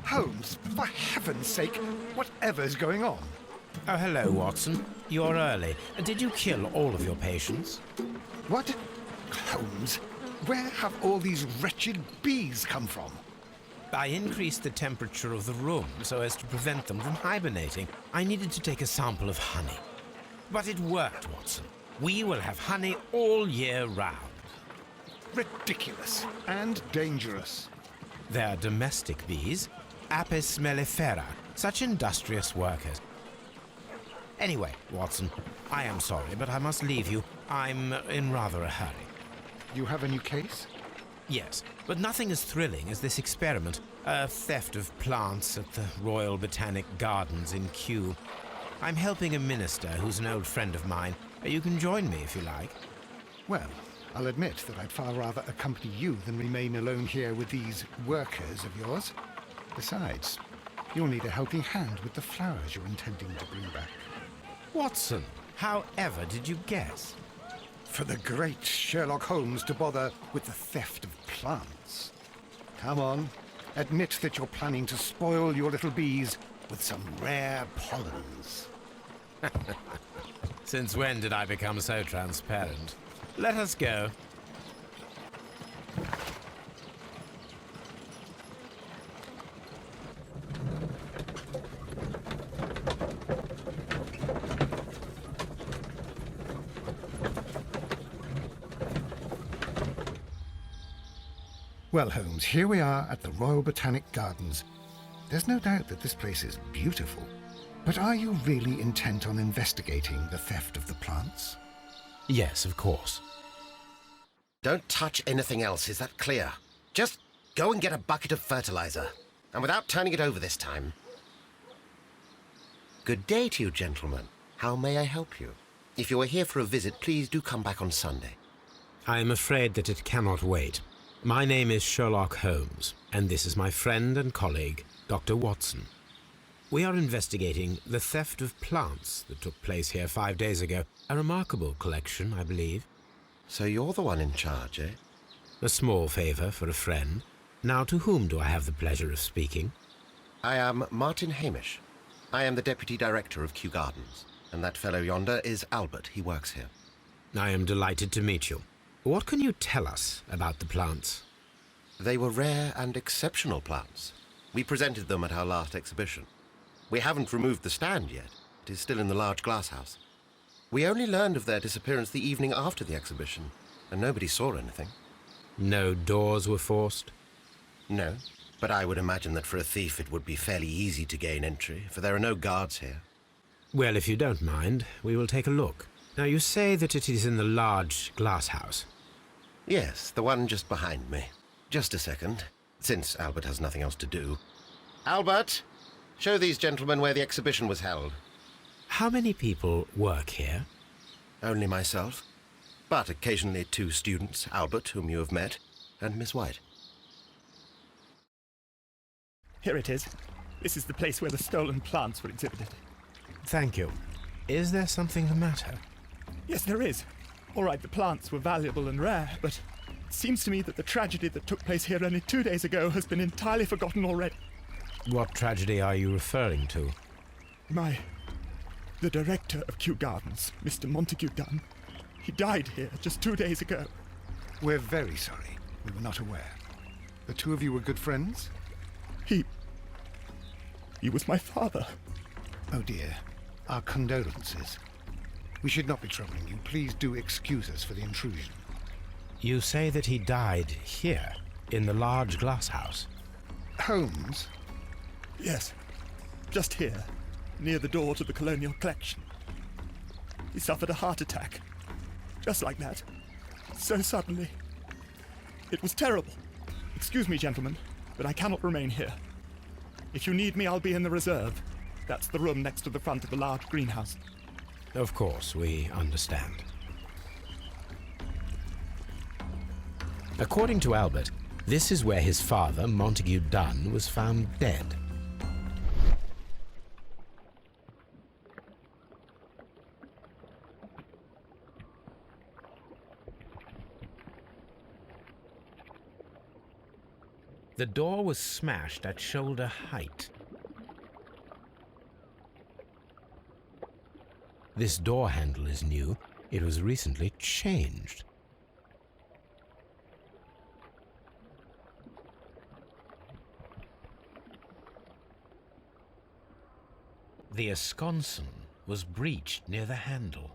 Holmes, for heaven's sake, whatever's going on? Oh, hello, Watson. You're early. Did you kill all of your patients? What? Holmes, where have all these wretched bees come from? I increased the temperature of the room so as to prevent them from hibernating. I needed to take a sample of honey. But it worked, Watson. We will have honey all year round. Ridiculous and dangerous. They're domestic bees, Apis mellifera, such industrious workers. Anyway, Watson, I am sorry, but I must leave you. I'm in rather a hurry. You have a new case? Yes, but nothing as thrilling as this experiment. A theft of plants at the Royal Botanic Gardens in Kew. I'm helping a minister who's an old friend of mine. You can join me if you like. Well, I'll admit that I'd far rather accompany you than remain alone here with these workers of yours. Besides, you'll need a helping hand with the flowers you're intending to bring back. Watson, however did you guess? For the great Sherlock Holmes to bother with the theft of plants. Come on, admit that you're planning to spoil your little bees with some rare pollens. Since when did I become so transparent? Let us go. Well, Holmes, here we are at the Royal Botanic Gardens. There's no doubt that this place is beautiful. But are you really intent on investigating the theft of the plants? Yes, of course. Don't touch anything else, is that clear? Just go and get a bucket of fertilizer. And without turning it over this time. Good day to you, gentlemen. How may I help you? If you are here for a visit, please do come back on Sunday. I am afraid that it cannot wait. My name is Sherlock Holmes, and this is my friend and colleague, Dr. Watson. We are investigating the theft of plants that took place here 5 days ago. A remarkable collection, I believe. So you're the one in charge, eh? A small favor for a friend. Now, to whom do I have the pleasure of speaking? I am Martin Hamish. I am the Deputy Director of Kew Gardens. And that fellow yonder is Albert. He works here. I am delighted to meet you. What can you tell us about the plants? They were rare and exceptional plants. We presented them at our last exhibition. We haven't removed the stand yet. It is still in the large glass house. We only learned of their disappearance the evening after the exhibition, and nobody saw anything. No doors were forced? No, but I would imagine that for a thief it would be fairly easy to gain entry, for there are no guards here. Well, if you don't mind, we will take a look. Now, you say that it is in the large glass house. Yes, the one just behind me. Just a second, since Albert has nothing else to do. Albert, show these gentlemen where the exhibition was held. How many people work here? Only myself, but occasionally 2 students, Albert, whom you have met, and Miss White. Here it is. This is the place where the stolen plants were exhibited. Thank you. Is there something the matter? Yes, there is. All right, the plants were valuable and rare, but it seems to me that the tragedy that took place here only 2 days ago has been entirely forgotten already. What tragedy are you referring to? The director of Kew Gardens, Mr. Montague Dunn, he died here just 2 days ago. We're very sorry. We were not aware. The two of you were good friends? He was my father. Oh dear. Our condolences. We should not be troubling you. Please do excuse us for the intrusion. You say that he died here, in the large glass house? Holmes? Yes, just here, near the door to the colonial collection. He suffered a heart attack. Just like that. So suddenly. It was terrible. Excuse me, gentlemen, but I cannot remain here. If you need me, I'll be in the reserve. That's the room next to the front of the large greenhouse. Of course, we understand. According to Albert, this is where his father, Montague Dunn, was found dead. The door was smashed at shoulder height. This door handle is new. It was recently changed. The esconsson was breached near the handle.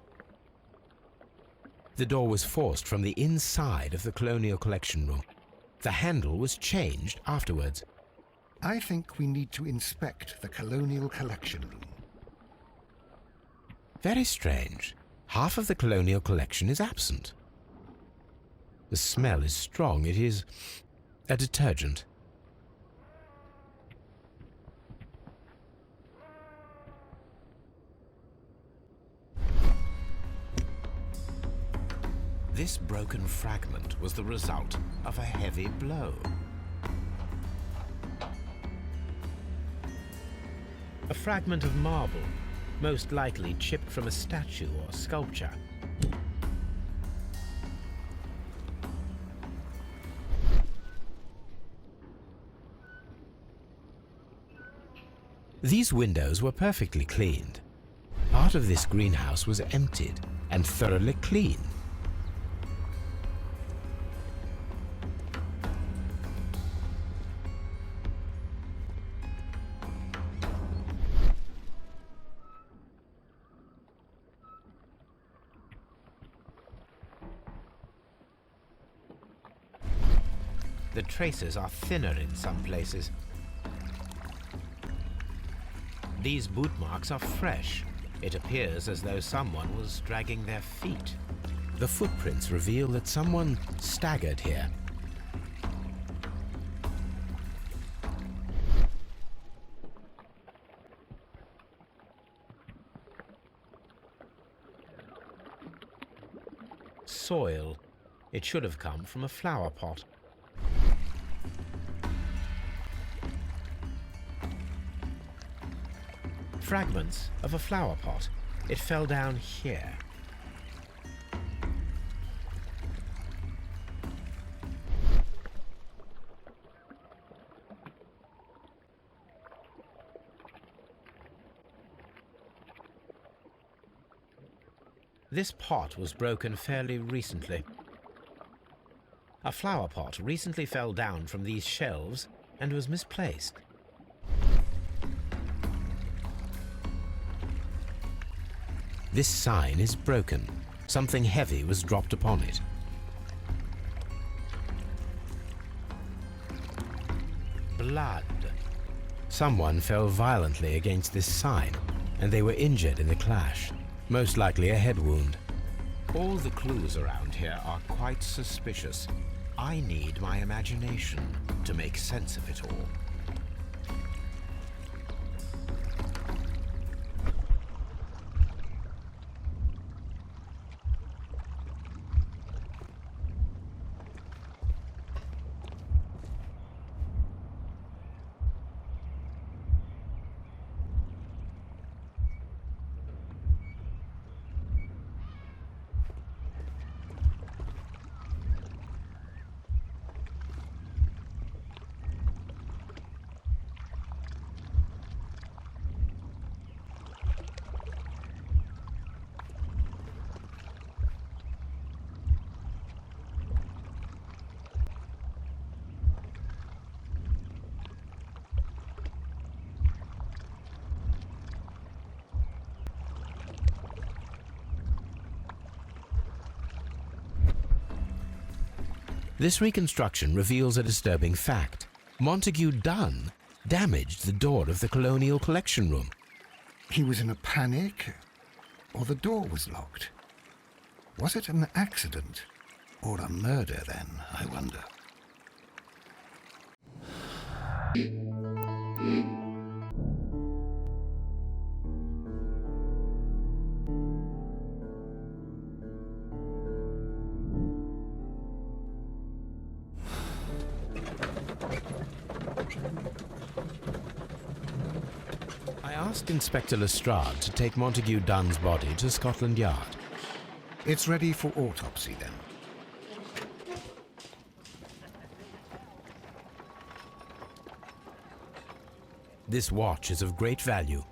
The door was forced from the inside of the Colonial Collection Room. The handle was changed afterwards. I think we need to inspect the Colonial Collection Room. Very strange. Half of the Colonial Collection is absent. The smell is strong. It is a detergent. This broken fragment was the result of a heavy blow. A fragment of marble, most likely chipped from a statue or sculpture. These windows were perfectly cleaned. Part of this greenhouse was emptied and thoroughly cleaned. The traces are thinner in some places. These boot marks are fresh. It appears as though someone was dragging their feet. The footprints reveal that someone staggered here. Soil. It should have come from a flower pot. Fragments of a flower pot. It fell down here. This pot was broken fairly recently. A flower pot recently fell down from these shelves and was misplaced. This sign is broken. Something heavy was dropped upon it. Blood. Someone fell violently against this sign, and they were injured in the clash. Most likely a head wound. All the clues around here are quite suspicious. I need my imagination to make sense of it all. This reconstruction reveals a disturbing fact. Montague Dunn damaged the door of the Colonial Collection Room. He was in a panic, or the door was locked. Was it an accident, or a murder then, I wonder? I asked Inspector Lestrade to take Montague Dunn's body to Scotland Yard. It's ready for autopsy then. This watch is of great value.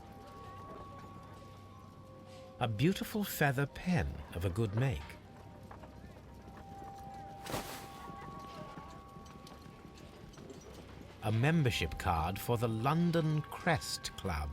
A beautiful feather pen of a good make. A membership card for the London Crest Club.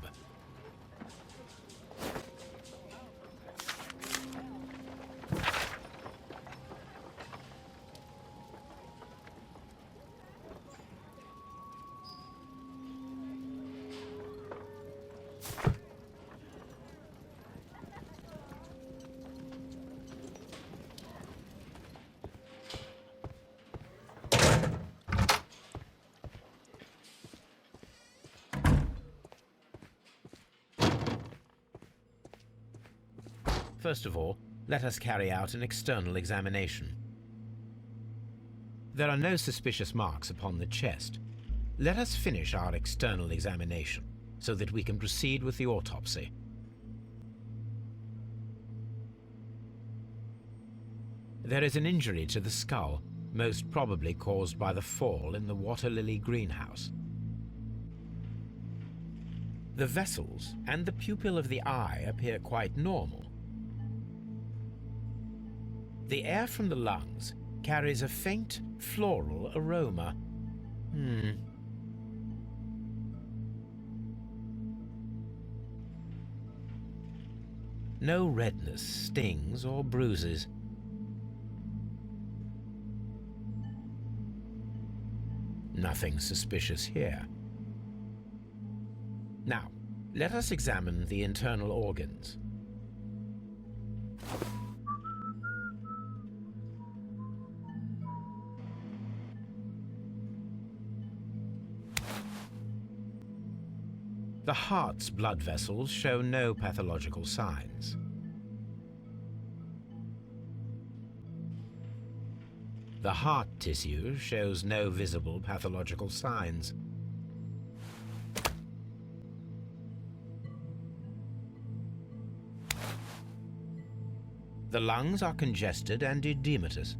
First of all, let us carry out an external examination. There are no suspicious marks upon the chest. Let us finish our external examination so that we can proceed with the autopsy. There is an injury to the skull, most probably caused by the fall in the water lily greenhouse. The vessels and the pupil of the eye appear quite normal. The air from the lungs carries a faint floral aroma. No redness, stings, or bruises. Nothing suspicious here. Now, let us examine the internal organs. The heart's blood vessels show no pathological signs. The heart tissue shows no visible pathological signs. The lungs are congested and edematous.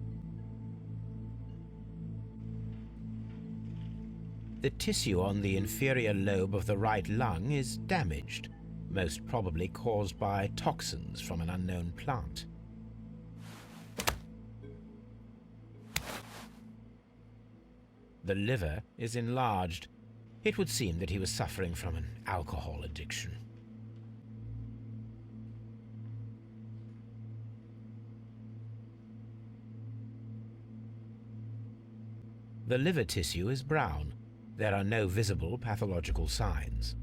The tissue on the inferior lobe of the right lung is damaged, most probably caused by toxins from an unknown plant. The liver is enlarged. It would seem that he was suffering from an alcohol addiction. The liver tissue is brown. There are no visible pathological signs.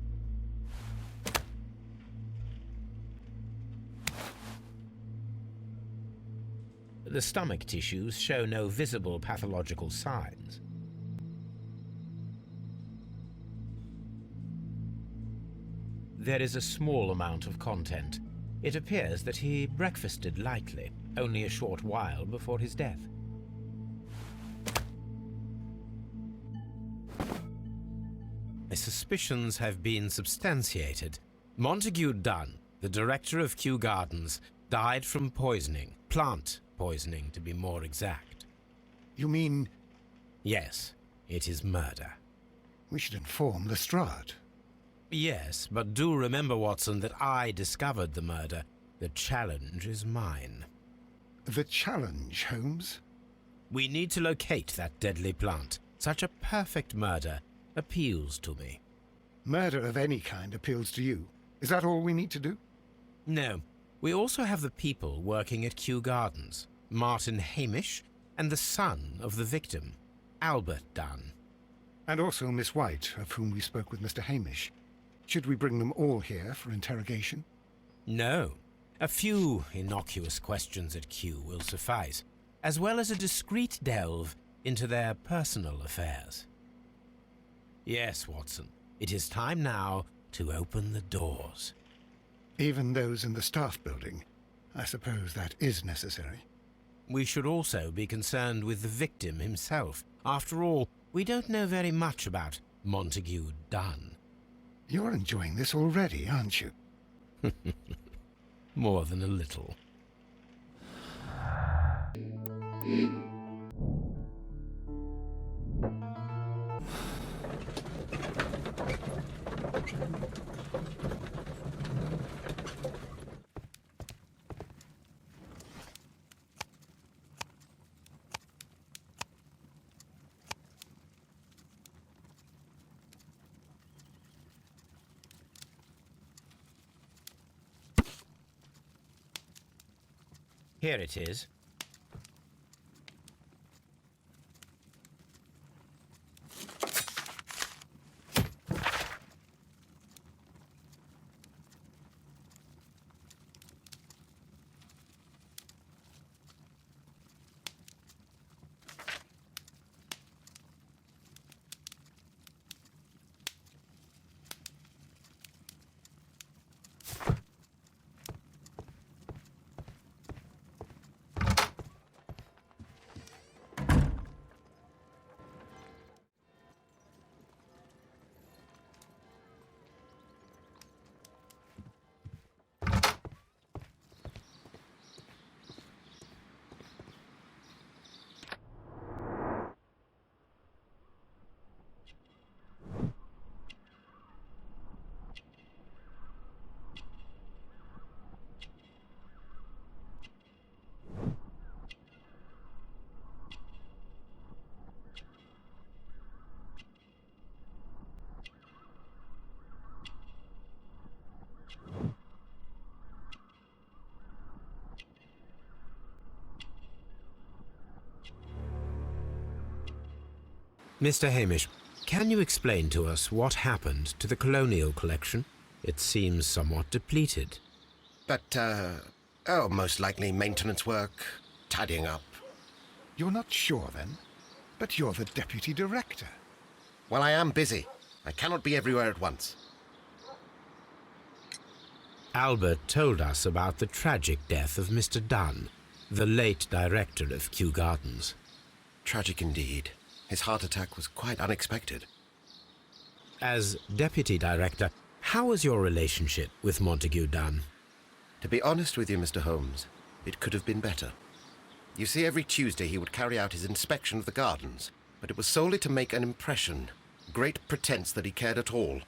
The stomach tissues show no visible pathological signs. There is a small amount of content. It appears that he breakfasted lightly, only a short while before his death. My suspicions have been substantiated. Montague Dunn, the director of Kew Gardens, died from poisoning. Plant poisoning, to be more exact. You mean Yes, it is murder. we should inform Lestrade? Yes, but do remember, Watson, that I discovered the murder. The challenge is mine. The challenge, Holmes? We need to locate that deadly plant. Such a perfect murder appeals to me. Murder of any kind appeals to you. Is that all we need to do? No, we also have the people working at Kew Gardens. Martin Hamish and the son of the victim, Albert Dunn. And also Miss White, of whom we spoke with Mr. Hamish. Should we bring them all here for interrogation? No. A few innocuous questions at Kew will suffice, as well as a discreet delve into their personal affairs. Yes, Watson, it is time now to open the doors. Even those in the staff building. I suppose that is necessary. We should also be concerned with the victim himself. After all, we don't know very much about Montague Dunn. You're enjoying this already, aren't you? More than a little. Here it is. Mr. Hamish, can you explain to us what happened to the colonial collection? It seems somewhat depleted. But, most likely maintenance work, tidying up. You're not sure, then? But you're the deputy director. Well, I am busy. I cannot be everywhere at once. Albert told us about the tragic death of Mr. Dunn, the late director of Kew Gardens. Tragic indeed. His heart attack was quite unexpected. As deputy director, how was your relationship with Montague Dunn? To be honest with you, Mr. Holmes, it could have been better. You see, every Tuesday he would carry out his inspection of the gardens, but it was solely to make an impression, great pretense that he cared at all.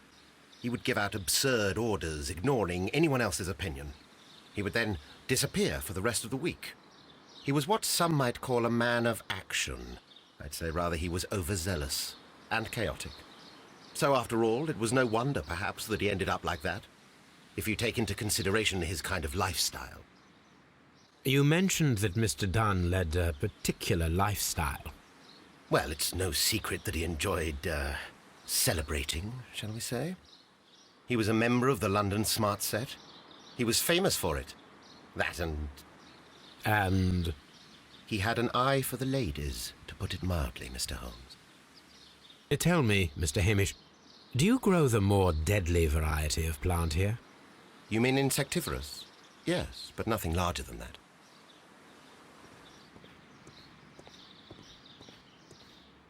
He would give out absurd orders, ignoring anyone else's opinion. He would then disappear for the rest of the week. He was what some might call a man of action. I'd say rather he was overzealous and chaotic. So after all, it was no wonder, perhaps, that he ended up like that, if you take into consideration his kind of lifestyle. You mentioned that Mr. Dunn led a particular lifestyle. Well, it's no secret that he enjoyed, celebrating, shall we say? He was a member of the London Smart Set. He was famous for it. That and... And... He had an eye for the ladies, to put it mildly, Mr. Holmes. Tell me, Mr. Hamish, do you grow the more deadly variety of plant here? You mean insectivorous? Yes, but nothing larger than that.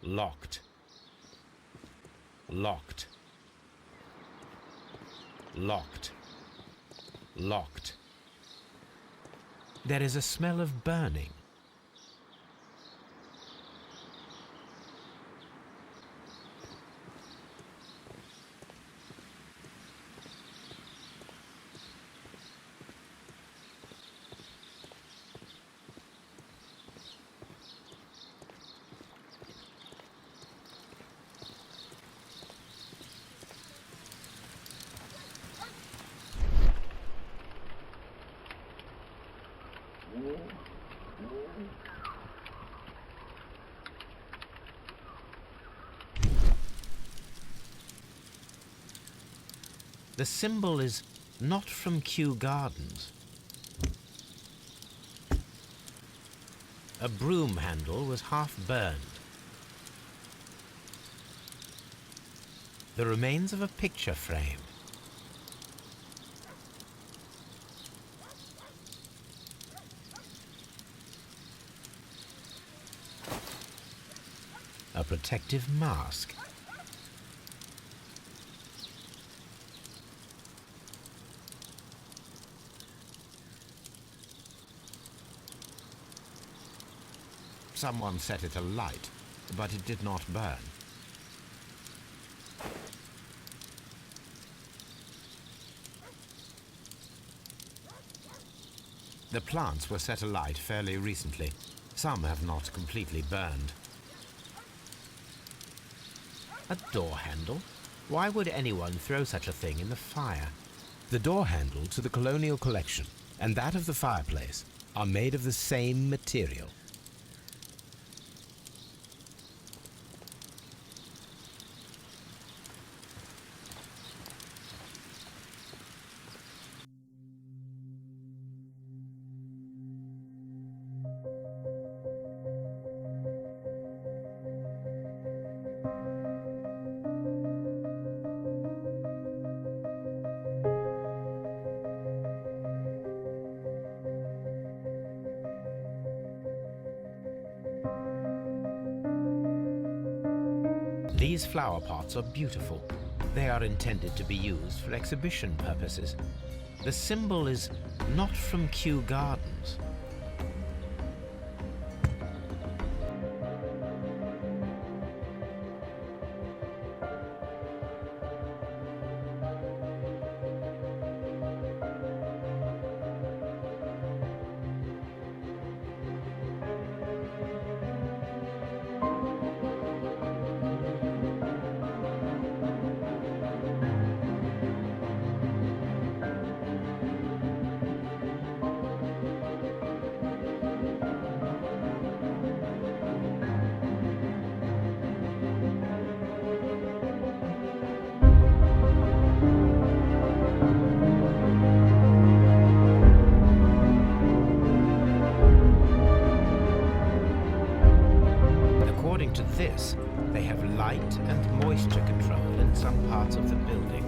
Locked. Locked. Locked. Locked. There is a smell of burning. The symbol is not from Kew Gardens. A broom handle was half burned. The remains of a picture frame. A protective mask. Someone set it alight, but it did not burn. The plants were set alight fairly recently. Some have not completely burned. A door handle? Why would anyone throw such a thing in the fire? The door handle to the Colonial Collection and that of the fireplace are made of the same material. These flower pots are beautiful. They are intended to be used for exhibition purposes. The symbol is not from Kew Gardens. According to this, they have light and moisture control in some parts of the building.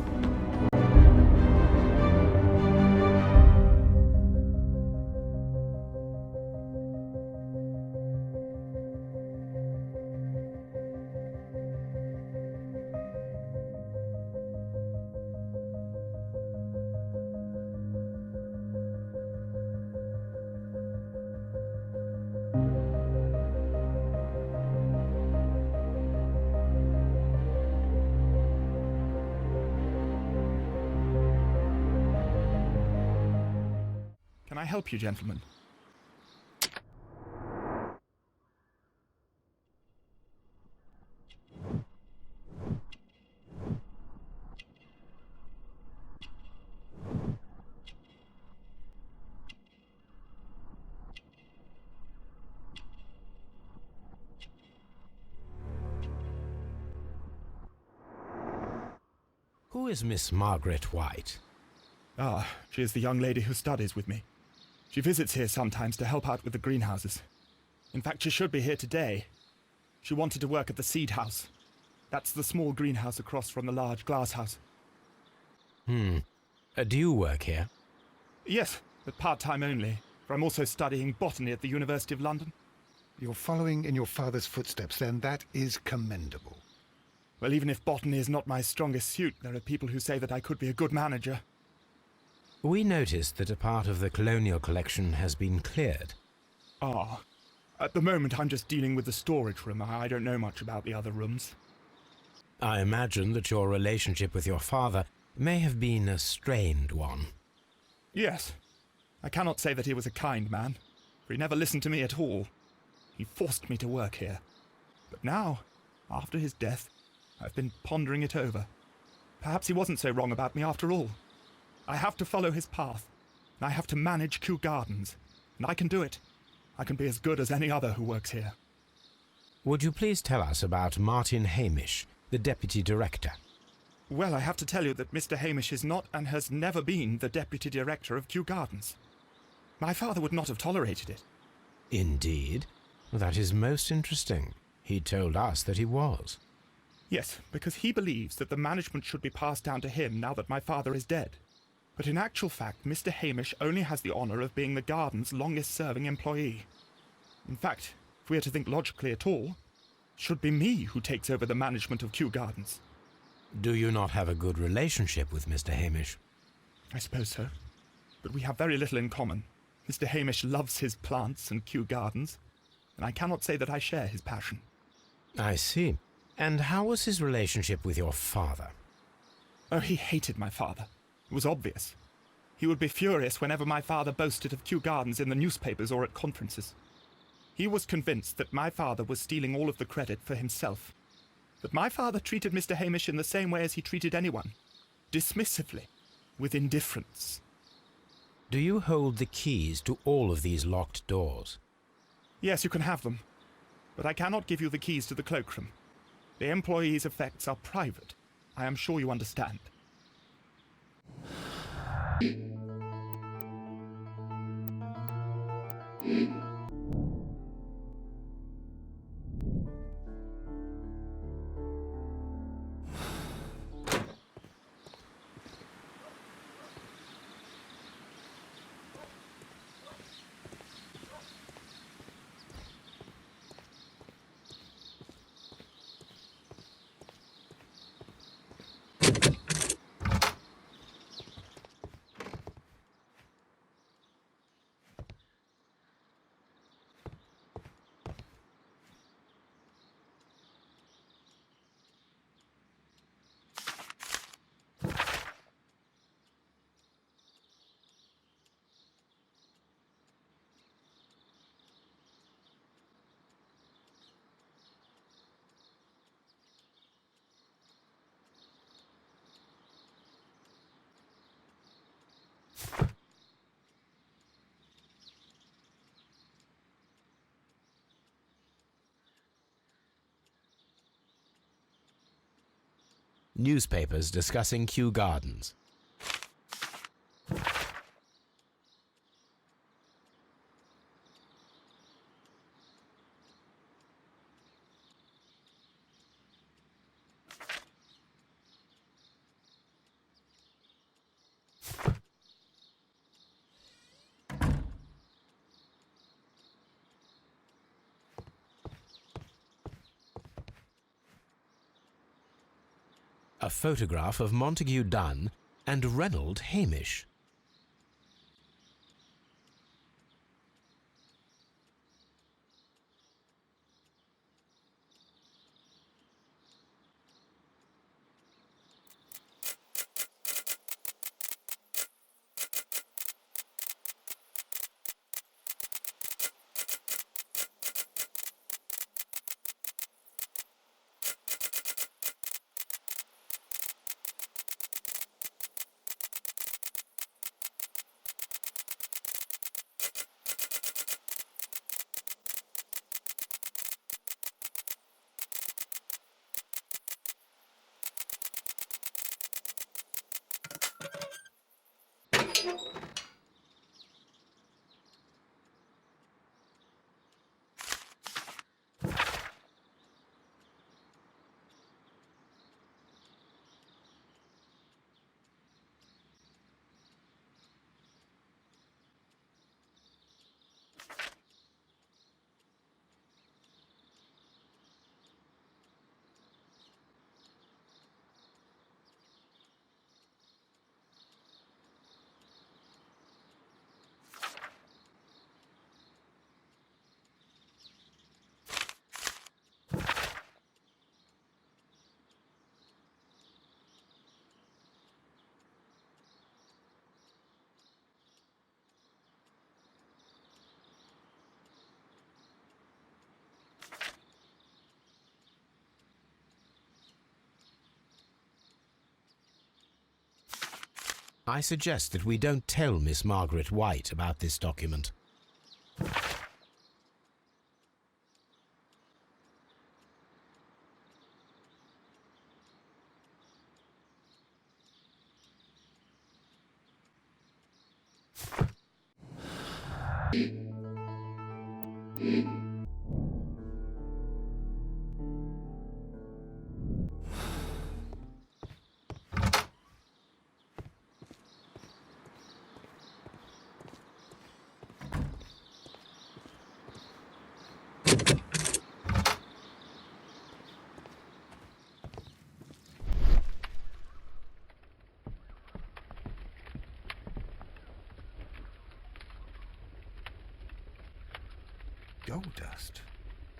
Can I help you, gentlemen? Who is Miss Margaret White? Ah, she is the young lady who studies with me. She visits here sometimes to help out with the greenhouses. In fact, she should be here today. She wanted to work at the seed house. That's the small greenhouse across from the large glass house. Do you work here? Yes, but part-time only, for I'm also studying botany at the University of London. You're following in your father's footsteps, then. That is commendable. Well, even if botany is not my strongest suit, there are people who say that I could be a good manager. We noticed that a part of the Colonial Collection has been cleared. Ah, at the moment I'm just dealing with the storage room. I don't know much about the other rooms. I imagine that your relationship with your father may have been a strained one. Yes. I cannot say that he was a kind man, for he never listened to me at all. He forced me to work here. But now, after his death, I've been pondering it over. Perhaps he wasn't so wrong about me after all. I have to follow his path, and I have to manage Kew Gardens, and I can do it. I can be as good as any other who works here. Would you please tell us about Martin Hamish, the Deputy Director? Well, I have to tell you that Mr. Hamish is not and has never been the Deputy Director of Kew Gardens. My father would not have tolerated it. Indeed? That is most interesting. He told us that he was. Yes, because he believes that the management should be passed down to him now that my father is dead. But in actual fact, Mr. Hamish only has the honour of being the garden's longest-serving employee. In fact, if we are to think logically at all, it should be me who takes over the management of Kew Gardens. Do you not have a good relationship with Mr. Hamish? I suppose so. But we have very little in common. Mr. Hamish loves his plants and Kew Gardens, and I cannot say that I share his passion. I see. And how was his relationship with your father? Oh, he hated my father. It was obvious. He would be furious whenever my father boasted of Kew Gardens in the newspapers or at conferences. He was convinced that my father was stealing all of the credit for himself. That my father treated Mr. Hamish in the same way as he treated anyone. Dismissively. With indifference. Do you hold the keys to all of these locked doors? Yes, you can have them. But I cannot give you the keys to the cloakroom. The employees' effects are private. I am sure you understand. Newspapers discussing Kew Gardens. A photograph of Montague Dunn and Reynold Hamish. I suggest that we don't tell Miss Margaret White about this document. Gold dust?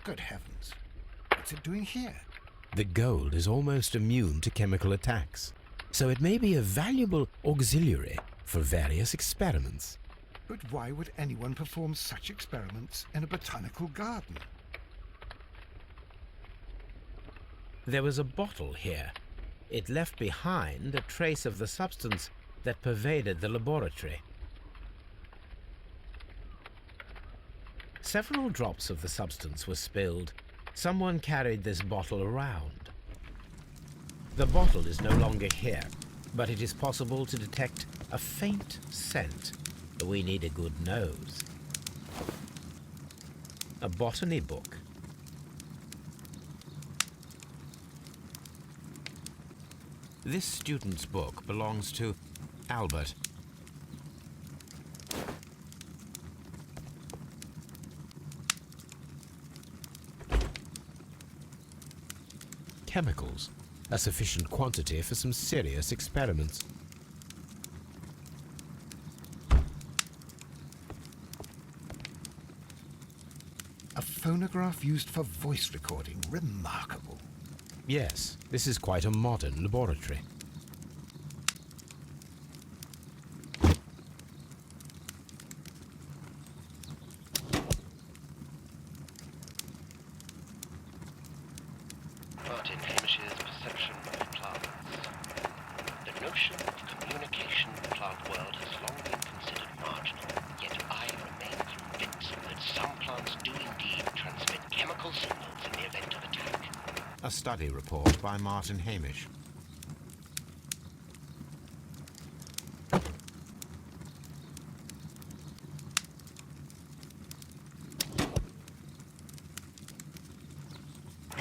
Good heavens. What's it doing here? The gold is almost immune to chemical attacks, so it may be a valuable auxiliary for various experiments. But why would anyone perform such experiments in a botanical garden? There was a bottle here. It left behind a trace of the substance that pervaded the laboratory. Several drops of the substance were spilled. Someone carried this bottle around. The bottle is no longer here, but it is possible to detect a faint scent. We need a good nose. A botany book. This student's book belongs to Albert. Chemicals, a sufficient quantity for some serious experiments. A phonograph used for voice recording. Remarkable. Yes, this is quite a modern laboratory. Martin Hamish's perception of plants. The notion of communication in the plant world has long been considered marginal, yet I remain convinced that some plants do indeed transmit chemical signals in the event of attack. A study report by Martin Hamish. And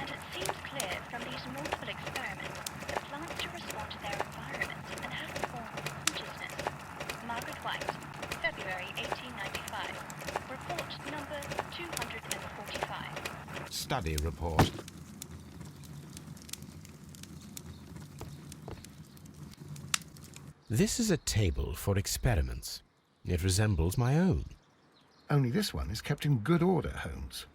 it seems clear from these multiple experiments that plants do respond to their environment and have a form of consciousness. Margaret White, February 1895. Report number 245. Study report. This is a table for experiments. It resembles my own. Only this one is kept in good order, Holmes.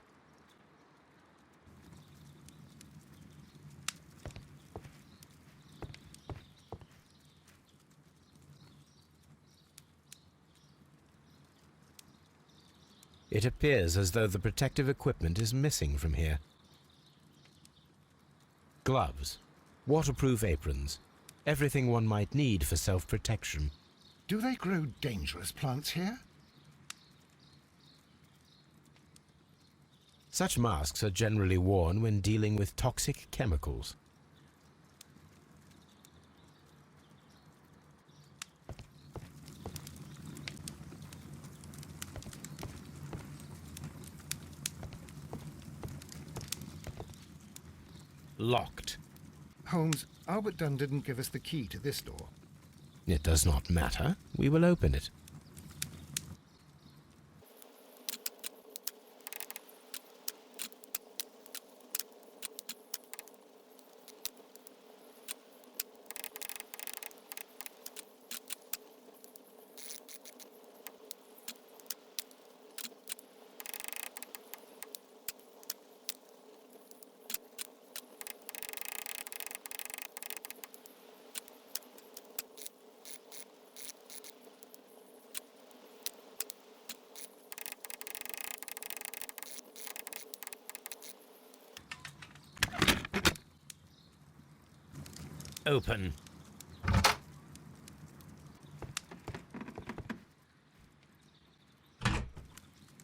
It appears as though the protective equipment is missing from here. Gloves, waterproof aprons, everything one might need for self-protection. Do they grow dangerous plants here? Such masks are generally worn when dealing with toxic chemicals. Locked. Holmes, Albert Dunn didn't give us the key to this door. It does not matter. We will open it. Open.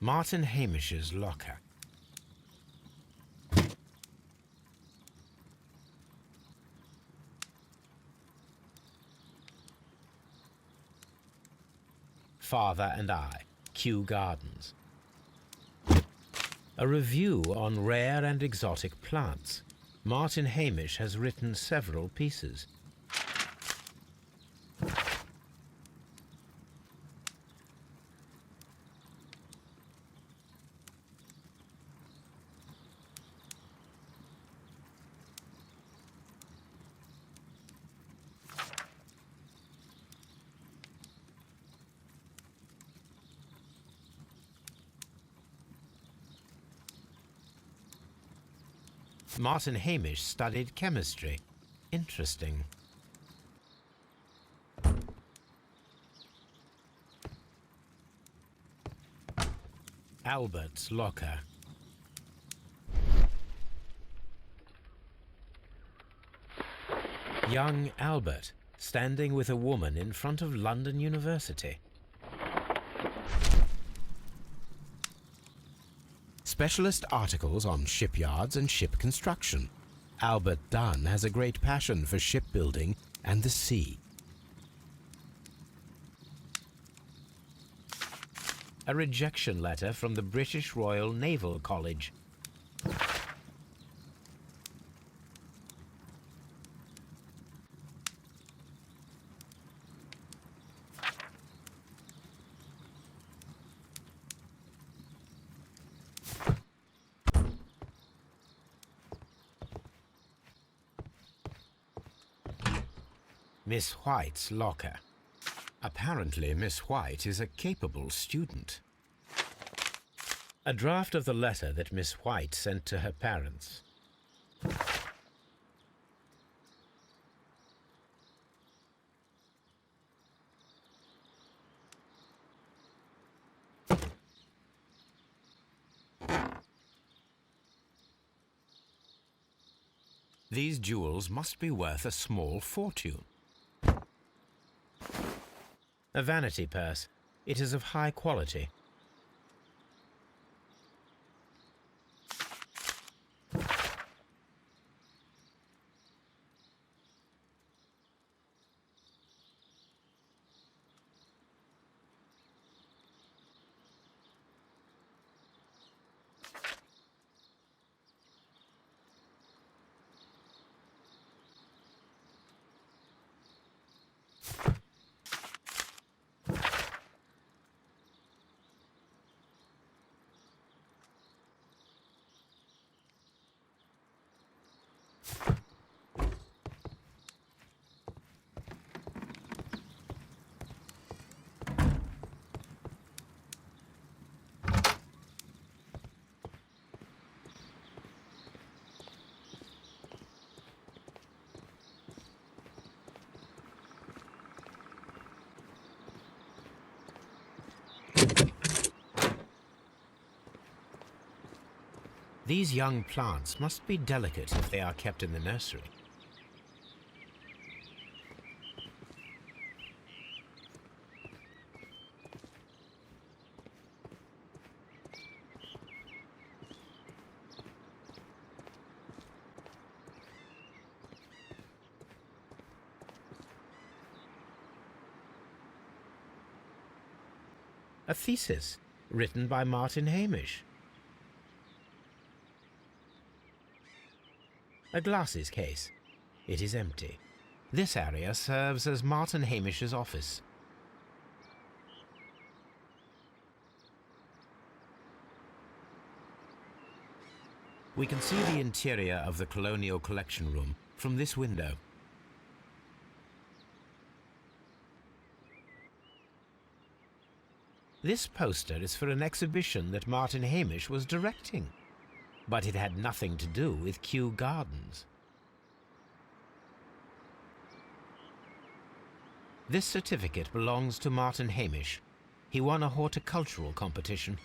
Martin Hamish's locker. Father and I, Kew Gardens. A review on rare and exotic plants. Martin Hamish has written several pieces. Martin Hamish studied chemistry. Interesting. Albert's locker. Young Albert, standing with a woman in front of London University. Specialist articles on shipyards and ship construction. Albert Dunn has a great passion for shipbuilding and the sea. A rejection letter from the British Royal Naval College. Miss White's locker. Apparently, Miss White is a capable student. A draft of the letter that Miss White sent to her parents. These jewels must be worth a small fortune. A vanity purse. It is of high quality. These young plants must be delicate if they are kept in the nursery. A thesis written by Martin Hamish. A glasses case. It is empty. This area serves as Martin Hamish's office. We can see the interior of the Colonial Collection Room from this window. This poster is for an exhibition that Martin Hamish was directing, but it had nothing to do with Kew Gardens. This certificate belongs to Martin Hamish. He won a horticultural competition.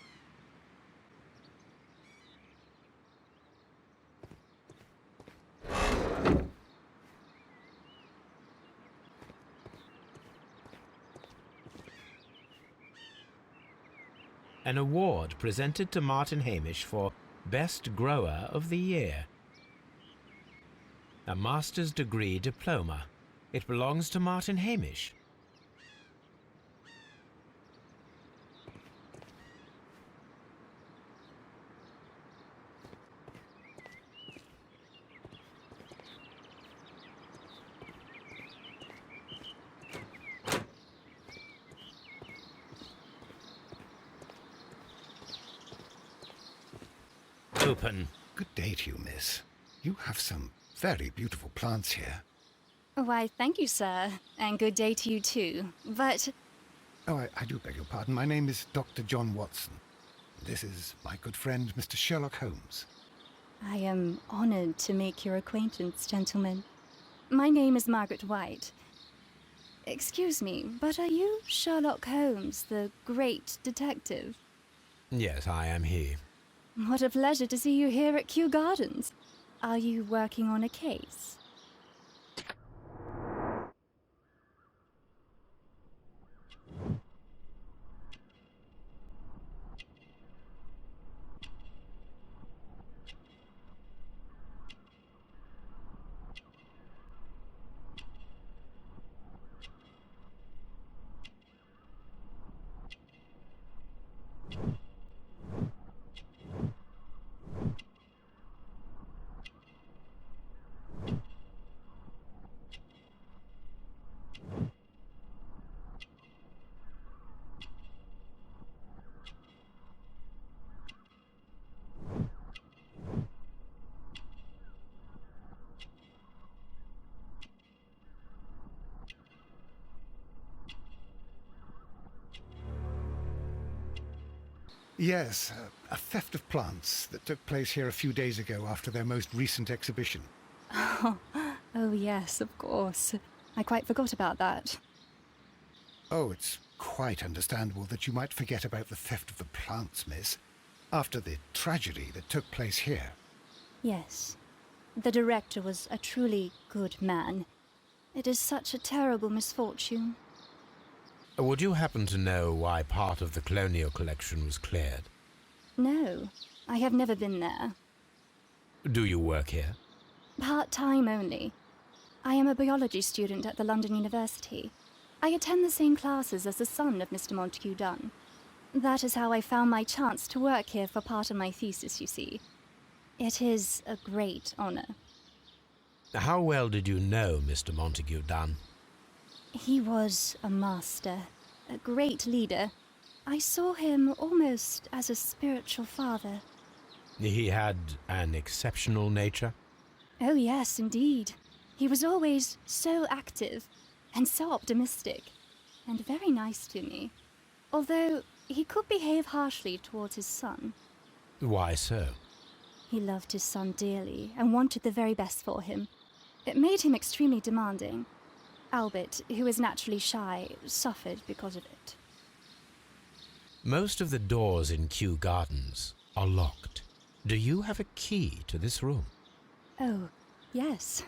An award presented to Martin Hamish for Best Grower of the Year. A master's degree diploma. It belongs to Martin Hamish. Open. Good day to you, miss. You have some very beautiful plants here. Why, thank you, sir. And good day to you, too. But... Oh, I do beg your pardon. My name is Dr. John Watson. This is my good friend, Mr. Sherlock Holmes. I am honored to make your acquaintance, gentlemen. My name is Margaret White. Excuse me, but are you Sherlock Holmes, the great detective? Yes, I am he. What a pleasure to see you here at Kew Gardens. Are you working on a case? Yes, a theft of plants that took place here a few days ago after their most recent exhibition. Oh, yes, of course. I quite forgot about that. Oh, it's quite understandable that you might forget about the theft of the plants, miss, after the tragedy that took place here. Yes. The director was a truly good man. It is such a terrible misfortune. Would you happen to know why part of the colonial collection was cleared? No, I have never been there. Do you work here? Part-time only. I am a biology student at the London University. I attend the same classes as the son of Mr. Montague Dunn. That is how I found my chance to work here for part of my thesis, you see. It is a great honor. How well did you know Mr. Montague Dunn? He was a master, a great leader. I saw him almost as a spiritual father. He had an exceptional nature? Oh yes, indeed. He was always so active and so optimistic and very nice to me. Although he could behave harshly towards his son. Why so? He loved his son dearly and wanted the very best for him. It made him extremely demanding. Albert, who is naturally shy, suffered because of it. Most of the doors in Kew Gardens are locked. Do you have a key to this room? Oh, yes.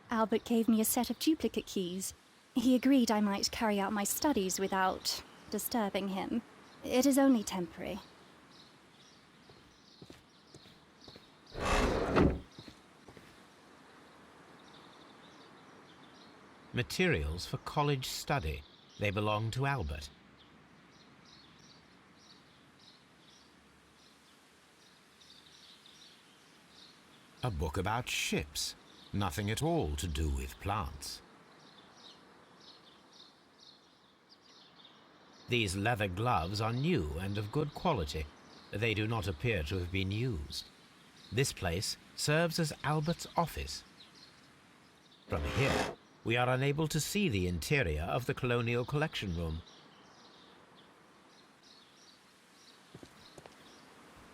Albert gave me a set of duplicate keys. He agreed I might carry out my studies without disturbing him. It is only temporary. Materials for college study. They belong to Albert. A book about ships. Nothing at all to do with plants. These leather gloves are new and of good quality. They do not appear to have been used. This place serves as Albert's office. From here, we are unable to see the interior of the colonial collection room.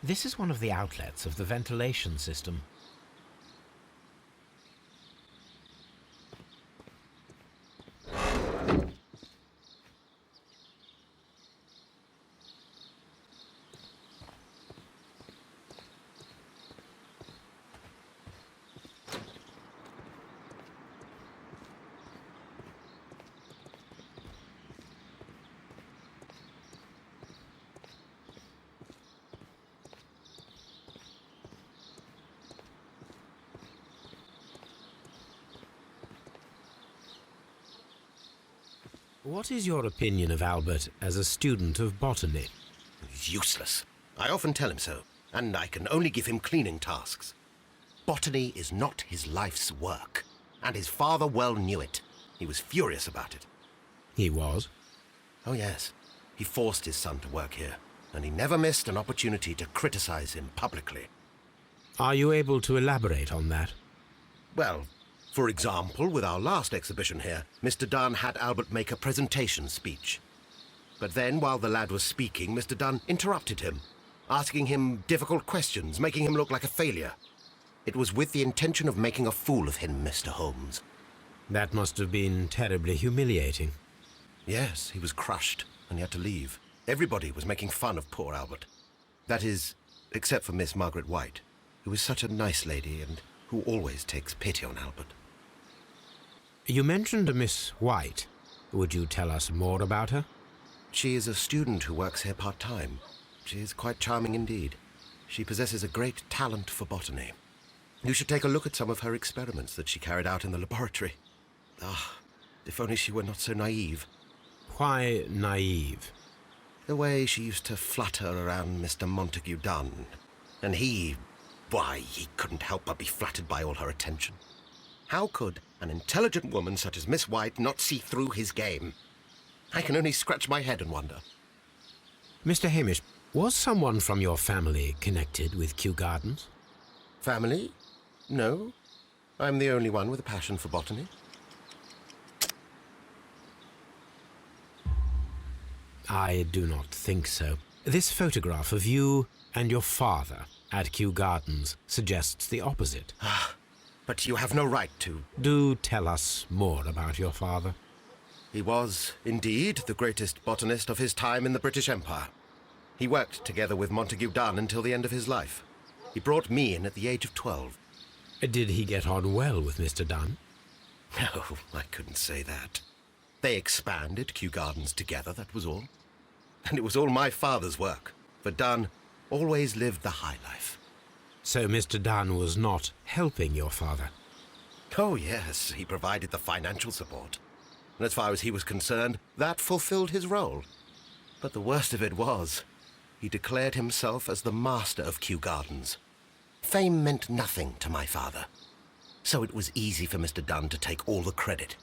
This is one of the outlets of the ventilation system. What is your opinion of Albert as a student of botany? He's useless. I often tell him so, and I can only give him cleaning tasks. Botany is not his life's work, and his father well knew it. He was furious about it. He was? Oh yes, he forced his son to work here, and he never missed an opportunity to criticize him publicly. Are you able to elaborate on that? Well, for example, with our last exhibition here, Mr. Dunn had Albert make a presentation speech. But then, while the lad was speaking, Mr. Dunn interrupted him, asking him difficult questions, making him look like a failure. It was with the intention of making a fool of him, Mr. Holmes. That must have been terribly humiliating. Yes, he was crushed, and he had to leave. Everybody was making fun of poor Albert. That is, except for Miss Margaret White, who is such a nice lady and who always takes pity on Albert. You mentioned a Miss White. Would you tell us more about her? She is a student who works here part-time. She is quite charming indeed. She possesses a great talent for botany. You should take a look at some of her experiments that she carried out in the laboratory. Ah, if only she were not so naive. Why naive? The way she used to flutter around Mr. Montague Dunn. And why, he couldn't help but be flattered by all her attention. How could an intelligent woman such as Miss White not see through his game? I can only scratch my head and wonder. Mr. Hamish, was someone from your family connected with Kew Gardens? Family? No. I'm the only one with a passion for botany. I do not think so. This photograph of you and your father at Kew Gardens suggests the opposite. But you have no right to. Do tell us more about your father. He was, indeed, the greatest botanist of his time in the British Empire. He worked together with Montague Dunn until the end of his life. He brought me in at the age of 12. Did he get on well with Mr. Dunn? No, I couldn't say that. They expanded Kew Gardens together, that was all. And it was all my father's work, for Dunn always lived the high life. So Mr. Dunn was not helping your father? Oh, yes, he provided the financial support. And as far as he was concerned, that fulfilled his role. But the worst of it was, he declared himself as the master of Kew Gardens. Fame meant nothing to my father, so it was easy for Mr. Dunn to take all the credit.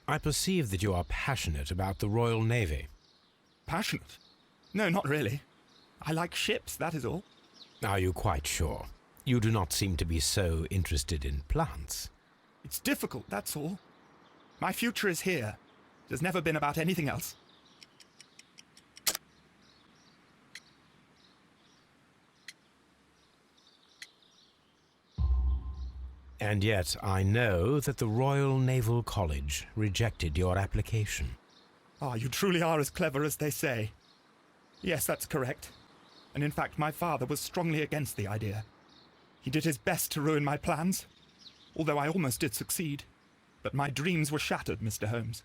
I perceive that you are passionate about the Royal Navy. Passionate? No, not really. I like ships, that is all. Are you quite sure? You do not seem to be so interested in plants. It's difficult, that's all. My future is here. It has never been about anything else. And yet I know that the Royal Naval College rejected your application. Ah, you truly are as clever as they say. Yes, that's correct. And in fact, my father was strongly against the idea. He did his best to ruin my plans, although I almost did succeed. But my dreams were shattered, Mr. Holmes.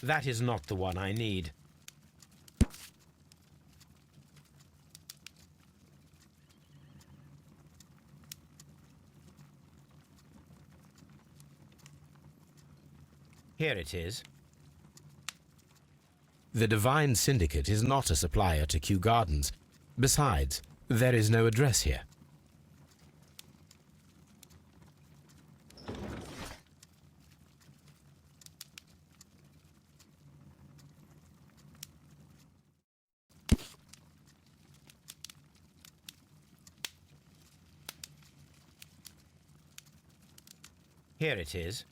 That is not the one I need. Here it is. The Divine Syndicate is not a supplier to Kew Gardens. Besides, there is no address here. Here it is.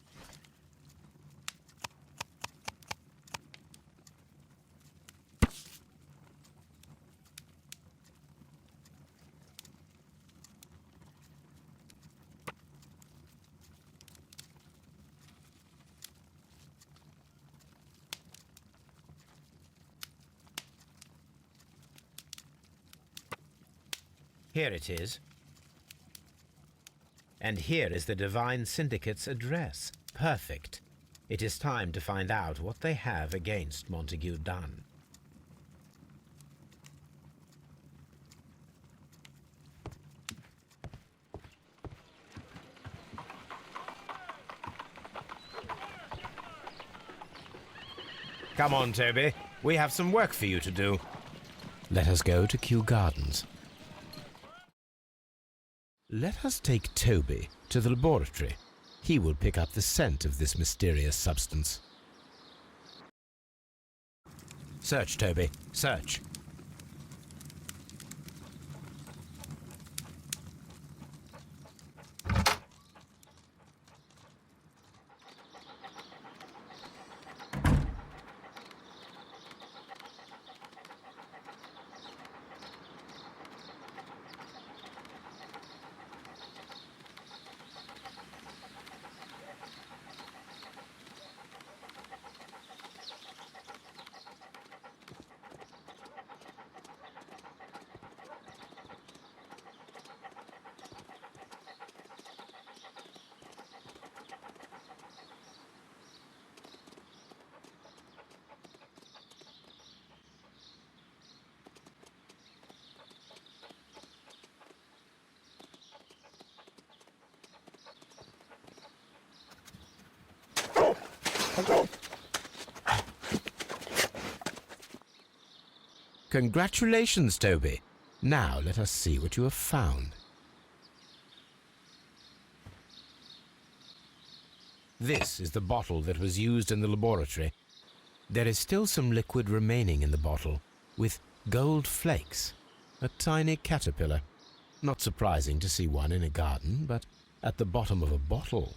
Here it is. And here is the Divine Syndicate's address. Perfect. It is time to find out what they have against Montague Dunn. Come on, Toby. We have some work for you to do. Let us go to Kew Gardens. Let us take Toby to the laboratory. He will pick up the scent of this mysterious substance. Search, Toby. Search. Congratulations, Toby. Now let us see what you have found. This is the bottle that was used in the laboratory. There is still some liquid remaining in the bottle, with gold flakes. A tiny caterpillar. Not surprising to see one in a garden, but at the bottom of a bottle.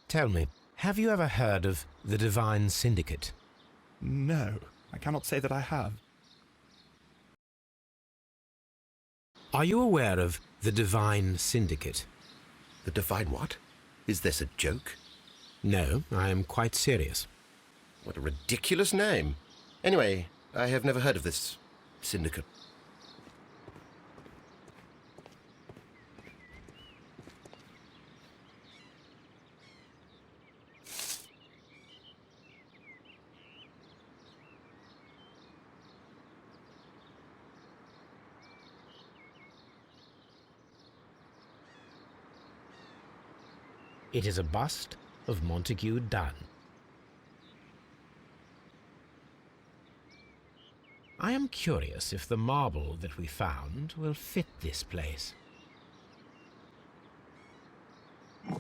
Tell me, have you ever heard of the Divine Syndicate? No, I cannot say that I have. Are you aware of the Divine Syndicate? The Divine what? Is this a joke? No, I am quite serious. What a ridiculous name. Anyway, I have never heard of this syndicate. It is a bust of Montague Dunn. I am curious if the marble that we found will fit this place.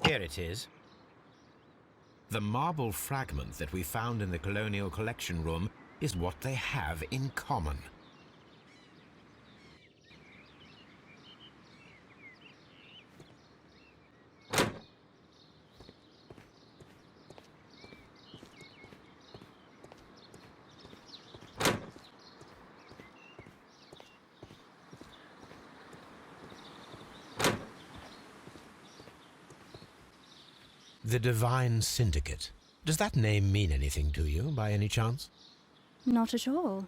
Here it is. The marble fragment that we found in the Colonial Collection Room is what they have in common. The Divine Syndicate. Does that name mean anything to you, by any chance? Not at all.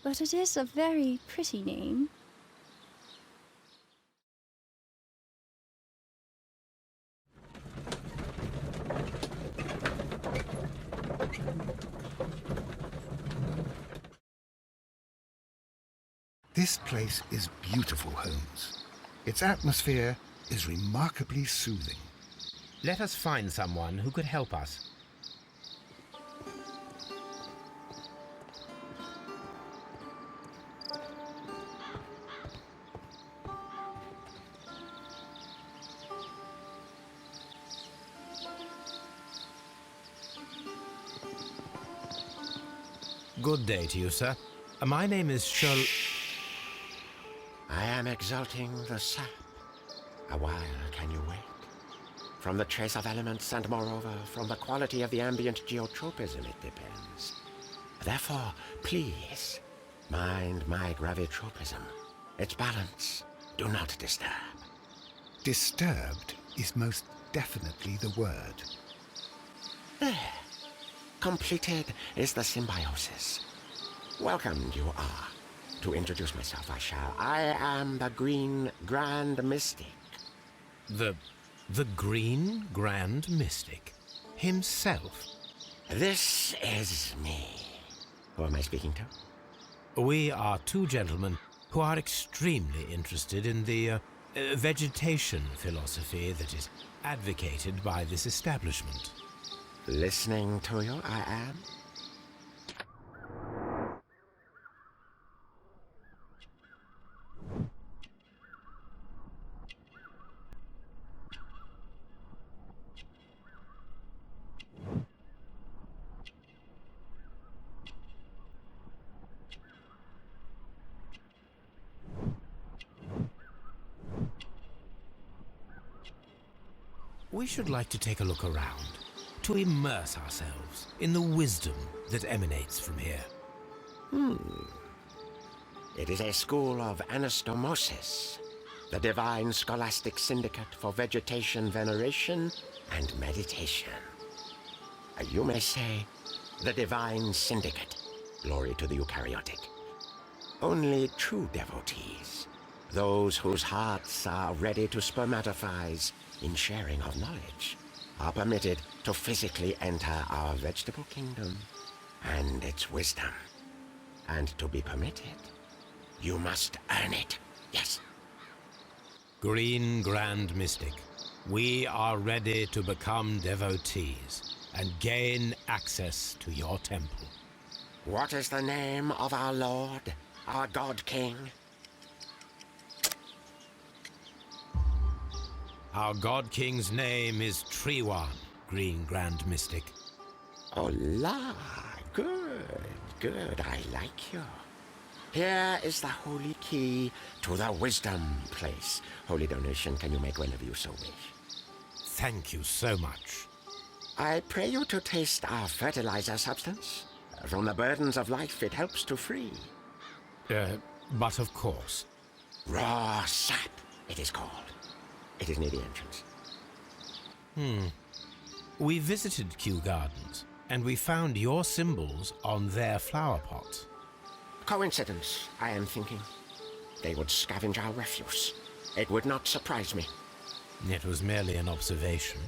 But it is a very pretty name. This place is beautiful, Holmes. Its atmosphere is remarkably soothing. Let us find someone who could help us. Good day to you, sir. My name is Sherlock... I am exalting the sap. A while can you wait? From the trace of elements and moreover from the quality of the ambient geotropism it depends. Therefore, please, mind my gravitropism. Its balance, do not disturb. Disturbed is most definitely the word. There. Completed is the symbiosis. Welcome you are. To introduce myself, I am the Green Grand Mystic. The Green Grand Mystic himself. This is me. Who am I speaking to? We are two gentlemen who are extremely interested in the vegetation philosophy that is advocated by this establishment. Listening to you, I am. We should like to take a look around, to immerse ourselves in the wisdom that emanates from here. It is a school of anastomosis, the divine scholastic syndicate for vegetation veneration and meditation. You may say, the divine syndicate, glory to the eukaryotic. Only true devotees, those whose hearts are ready to spermatophize in sharing of knowledge, are permitted to physically enter our vegetable kingdom and its wisdom. And to be permitted, you must earn it, yes. Green Grand Mystic, we are ready to become devotees and gain access to your temple. What is the name of our Lord, our God King? Our God King's name is Treewan, Green Grand Mystic. Oh la, good, I like you. Here is the holy key to the wisdom place. Holy donation can you make whenever you so wish. Thank you so much. I pray you to taste our fertilizer substance. From the burdens of life it helps to free. But of course. Raw sap, it is called. It is near the entrance. We visited Kew Gardens, and we found your symbols on their flower pots. Coincidence, I am thinking. They would scavenge our refuse. It would not surprise me. It was merely an observation.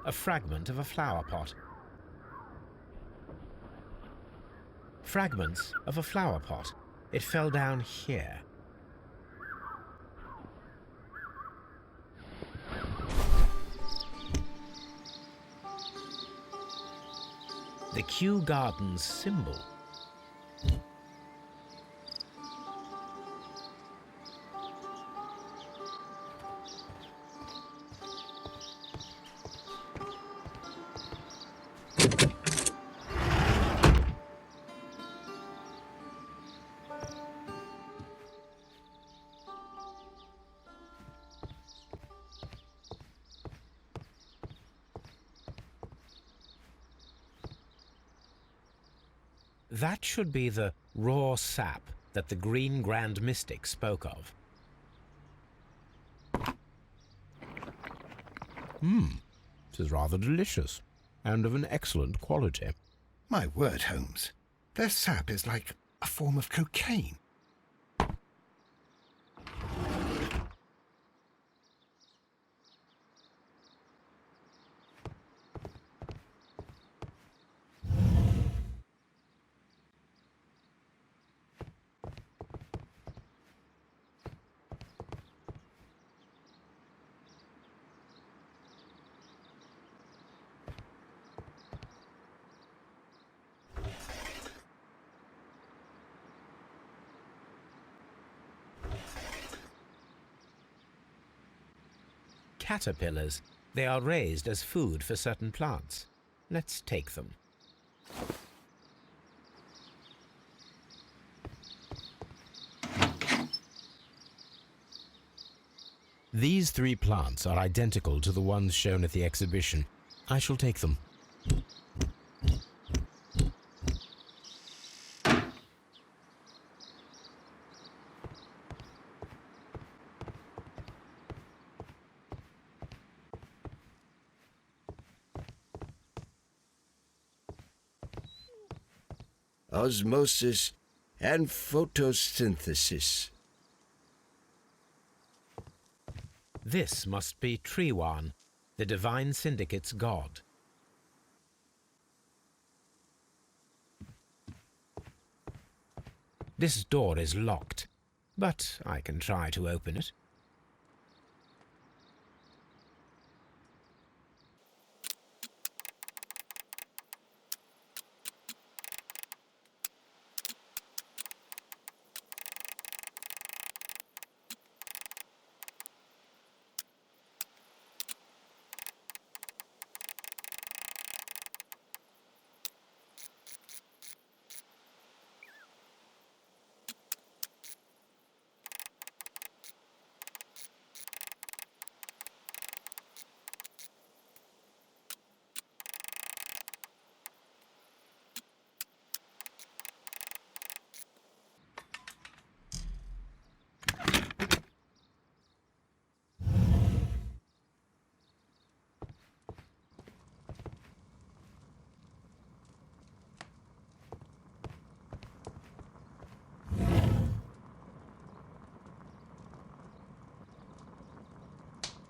A fragment of a flower pot. Fragments of a flower pot. It fell down here. The Kew Gardens symbol. That should be the raw sap that the Green Grand Mystic spoke of. This is rather delicious, and of an excellent quality. My word, Holmes. Their sap is like a form of cocaine. Caterpillars. They are raised as food for certain plants. Let's take them. These 3 plants are identical to the ones shown at the exhibition. I shall take them. osmosis, and photosynthesis. This must be Triwan, the Divine Syndicate's god. This door is locked, but I can try to open it.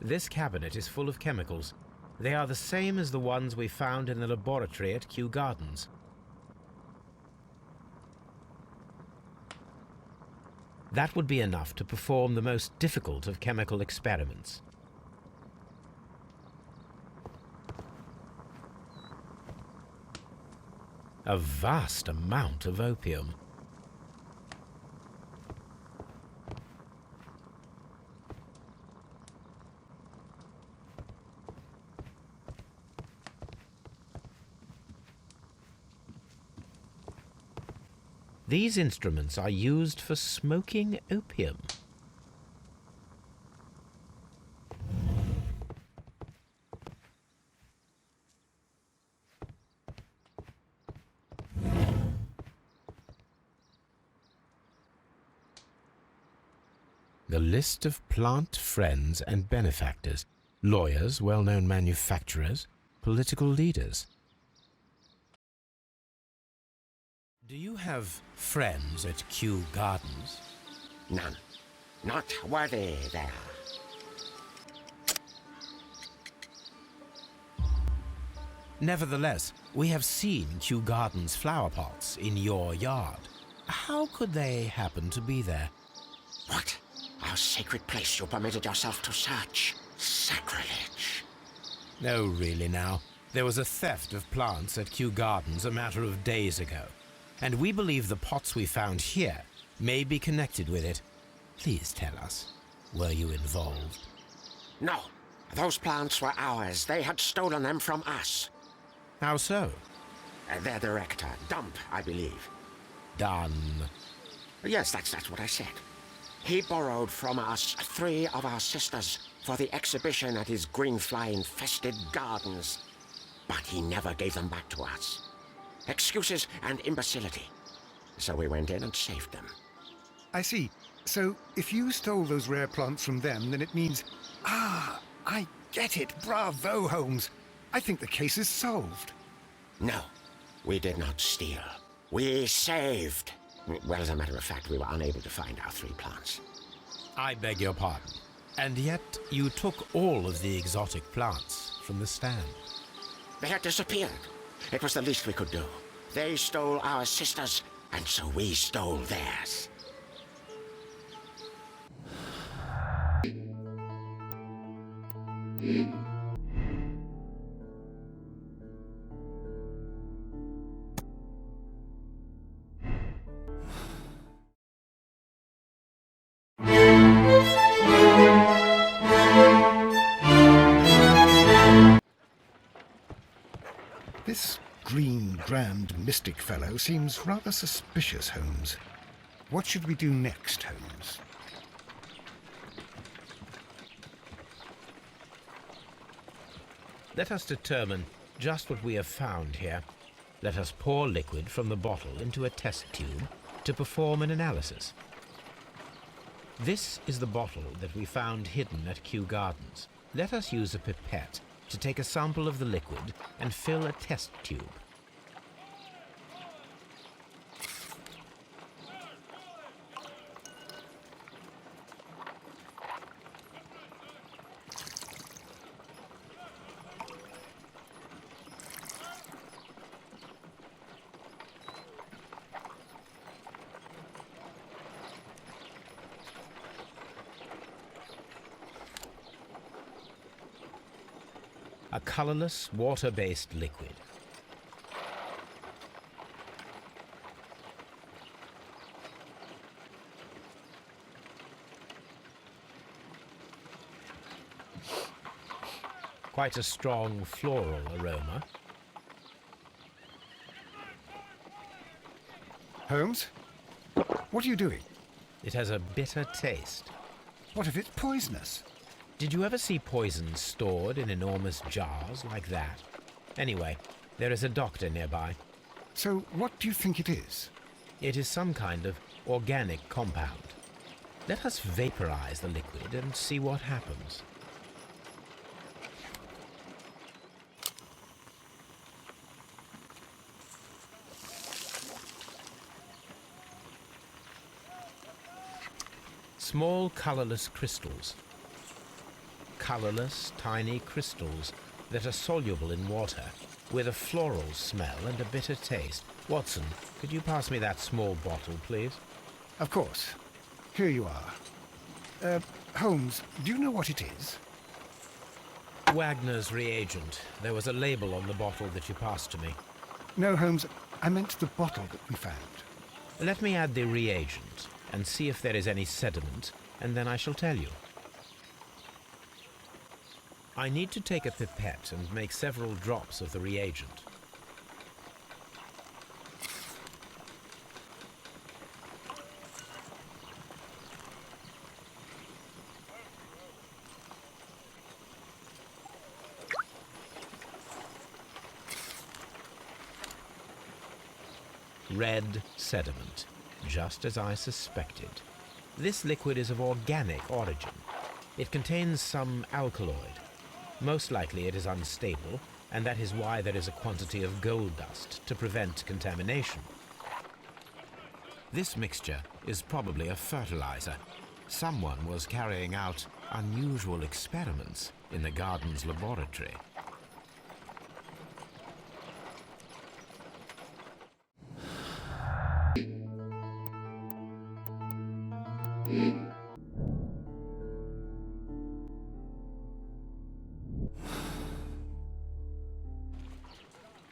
This cabinet is full of chemicals. They are the same as the ones we found in the laboratory at Kew Gardens. That would be enough to perform the most difficult of chemical experiments. A vast amount of opium. These instruments are used for smoking opium. The list of plant friends and benefactors, lawyers, well-known manufacturers, political leaders. Do you have friends at Kew Gardens? None. Not worthy there. Nevertheless, we have seen Kew Gardens flower pots in your yard. How could they happen to be there? What? Our sacred place you permitted yourself to search. Sacrilege. No, really now. There was a theft of plants at Kew Gardens a matter of days ago, and we believe the pots we found here may be connected with it. Please tell us, were you involved? No. Those plants were ours. They had stolen them from us. How so? Their director, Dump, I believe. Done. Yes, that's what I said. He borrowed from us 3 of our sisters for the exhibition at his green fly-infested gardens. But he never gave them back to us. Excuses and imbecility. So we went in and saved them. I see. So, if you stole those rare plants from them, then it means... Ah, I get it. Bravo, Holmes. I think the case is solved. No, we did not steal. We saved. Well, as a matter of fact, we were unable to find our 3 plants. I beg your pardon. And yet, you took all of the exotic plants from the stand. They had disappeared. It was the least we could do. They stole our sisters, and so we stole theirs. This green, grand, mystic fellow seems rather suspicious, Holmes. What should we do next, Holmes? Let us determine just what we have found here. Let us pour liquid from the bottle into a test tube to perform an analysis. This is the bottle that we found hidden at Kew Gardens. Let us use a pipette to take a sample of the liquid and fill a test tube. a colorless, water-based liquid. Quite a strong floral aroma. Holmes? What are you doing? It has a bitter taste. What if it's poisonous? Did you ever see poison stored in enormous jars like that? Anyway, there is a doctor nearby. So what do you think it is? It is some kind of organic compound. Let us vaporize the liquid and see what happens. Small colorless crystals. Colorless, tiny crystals that are soluble in water, with a floral smell and a bitter taste. Watson, could you pass me that small bottle, please? Of course. Here you are. Holmes, do you know what it is? Wagner's reagent. There was a label on the bottle that you passed to me. No, Holmes, I meant the bottle that we found. Let me add the reagent and see if there is any sediment, and then I shall tell you. I need to take a pipette and make several drops of the reagent. Red sediment, just as I suspected. This liquid is of organic origin. It contains some alkaloid. Most likely it is unstable, and that is why there is a quantity of gold dust to prevent contamination. This mixture is probably a fertilizer. Someone was carrying out unusual experiments in the garden's laboratory.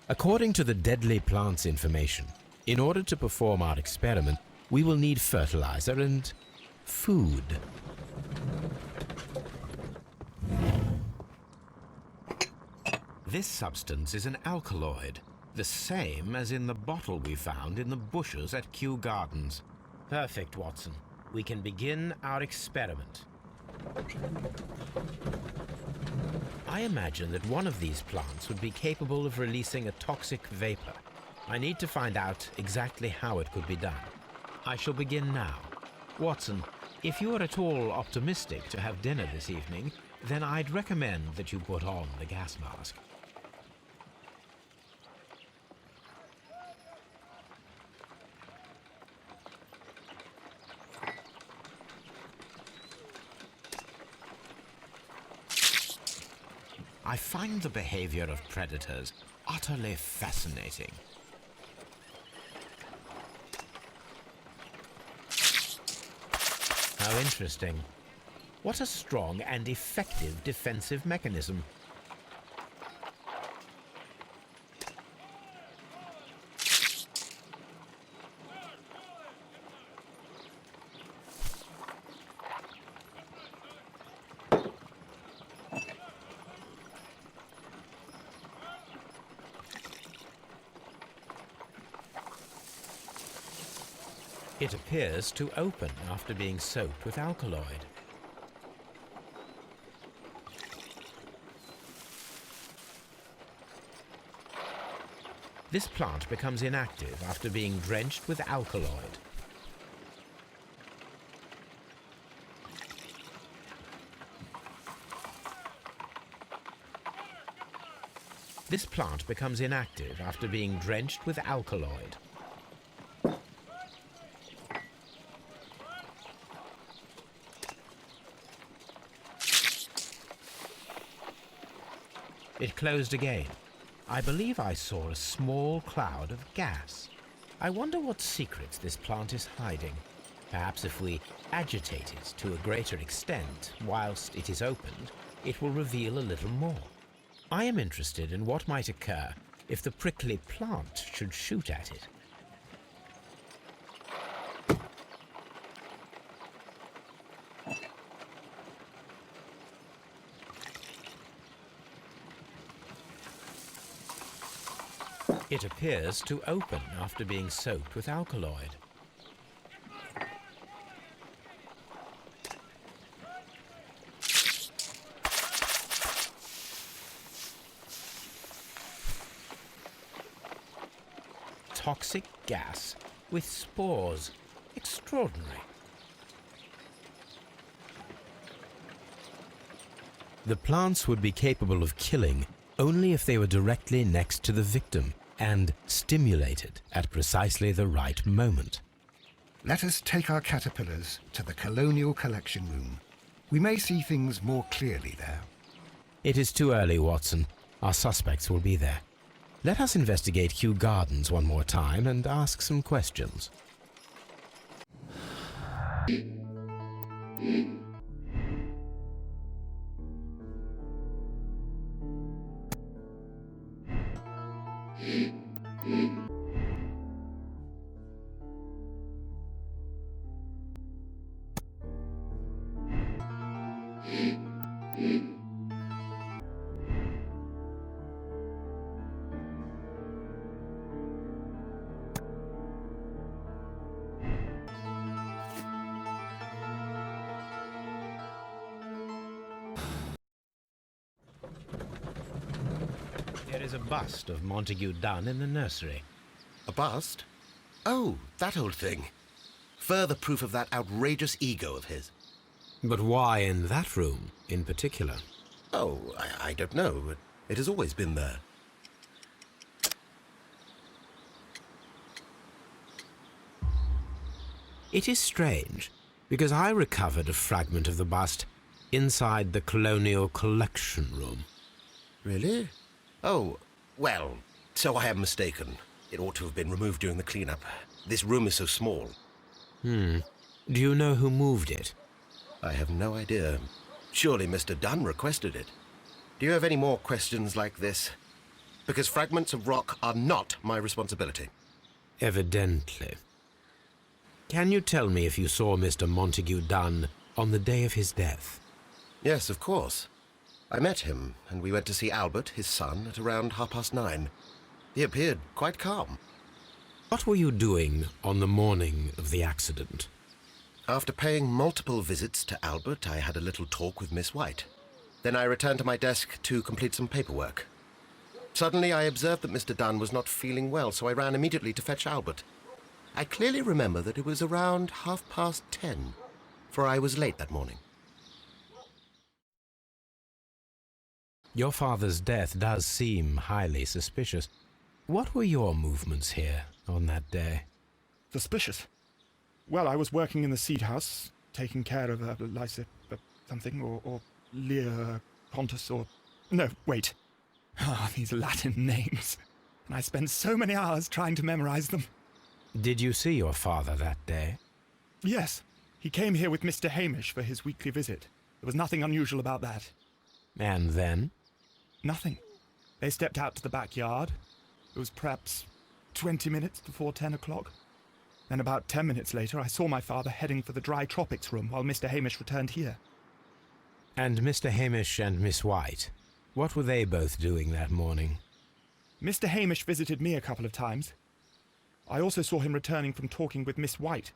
According to the deadly plants information, in order to perform our experiment, we will need fertilizer and food. This substance is an alkaloid, the same as in the bottle we found in the bushes at Kew Gardens. Perfect, Watson. We can begin our experiment. I imagine that one of these plants would be capable of releasing a toxic vapor. I need to find out exactly how it could be done. I shall begin now. Watson, if you are at all optimistic to have dinner this evening, then I'd recommend that you put on the gas mask. I find the behavior of predators utterly fascinating. How interesting. What a strong and effective defensive mechanism. It appears to open after being soaked with alkaloid. This plant becomes inactive after being drenched with alkaloid. This plant becomes inactive after being drenched with alkaloid. It closed again. I believe I saw a small cloud of gas. I wonder what secrets this plant is hiding. Perhaps if we agitate it to a greater extent whilst it is opened, it will reveal a little more. I am interested in what might occur if the prickly plant should shoot at it. It appears to open after being soaked with alkaloid. Toxic gas with spores. Extraordinary. The plants would be capable of killing only if they were directly next to the victim and stimulated at precisely the right moment. Let us take our caterpillars to the Colonial Collection Room. We may see things more clearly there. It is too early, Watson. Our suspects will be there. Let us investigate Kew Gardens one more time and ask some questions. There is a bust of Montague Dunn in the nursery. A bust? Oh, that old thing. Further proof of that outrageous ego of his. But why in that room in particular? Oh, I don't know. It has always been there. It is strange, because I recovered a fragment of the bust inside the Colonial Collection Room. Really? Oh, well, so I am mistaken. It ought to have been removed during the cleanup. This room is so small. Do you know who moved it? I have no idea. Surely Mr. Dunn requested it. Do you have any more questions like this? Because fragments of rock are not my responsibility. Evidently. Can you tell me if you saw Mr. Montague Dunn on the day of his death? Yes, of course. I met him, and we went to see Albert, his son, at around 9:30. He appeared quite calm. What were you doing on the morning of the accident? After paying multiple visits to Albert, I had a little talk with Miss White. Then I returned to my desk to complete some paperwork. Suddenly I observed that Mr. Dunn was not feeling well, so I ran immediately to fetch Albert. I clearly remember that it was around 10:30, for I was late that morning. Your father's death does seem highly suspicious. What were your movements here on that day? Suspicious. Well, I was working in the seed house, taking care of something, or Lear Pontus, or... No, wait. Ah, these Latin names. And I spent so many hours trying to memorize them. Did you see your father that day? Yes. He came here with Mr. Hamish for his weekly visit. There was nothing unusual about that. And then? Nothing. They stepped out to the backyard. It was perhaps 20 minutes before 10 o'clock. Then about 10 minutes later, I saw my father heading for the dry tropics room while Mr. Hamish returned here. And Mr. Hamish and Miss White, what were they both doing that morning? Mr. Hamish visited me a couple of times. I also saw him returning from talking with Miss White,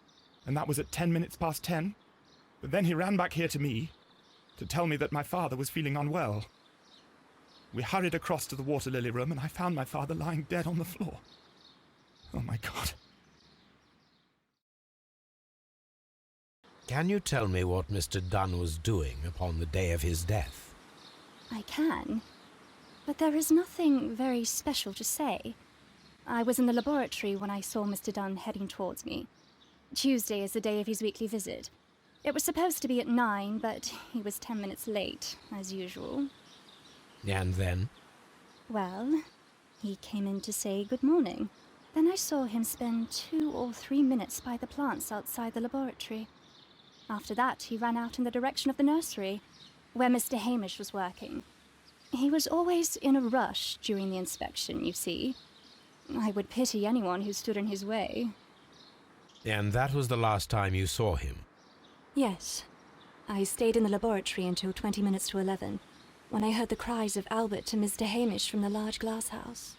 and that was at 10 minutes past 10. But then he ran back here to me to tell me that my father was feeling unwell. We hurried across to the water lily room, and I found my father lying dead on the floor. Oh, my God. Can you tell me what Mr. Dunn was doing upon the day of his death? I can, but there is nothing very special to say. I was in the laboratory when I saw Mr. Dunn heading towards me. Tuesday is the day of his weekly visit. It was supposed to be at 9, but he was 10 minutes late, as usual. And then? Well, he came in to say good morning. Then I saw him spend 2 or 3 minutes by the plants outside the laboratory. After that, he ran out in the direction of the nursery, where Mr. Hamish was working. He was always in a rush during the inspection, you see. I would pity anyone who stood in his way. And that was the last time you saw him? Yes. I stayed in the laboratory until 20 minutes to 11, when I heard the cries of Albert and Mr. Hamish from the large glass house.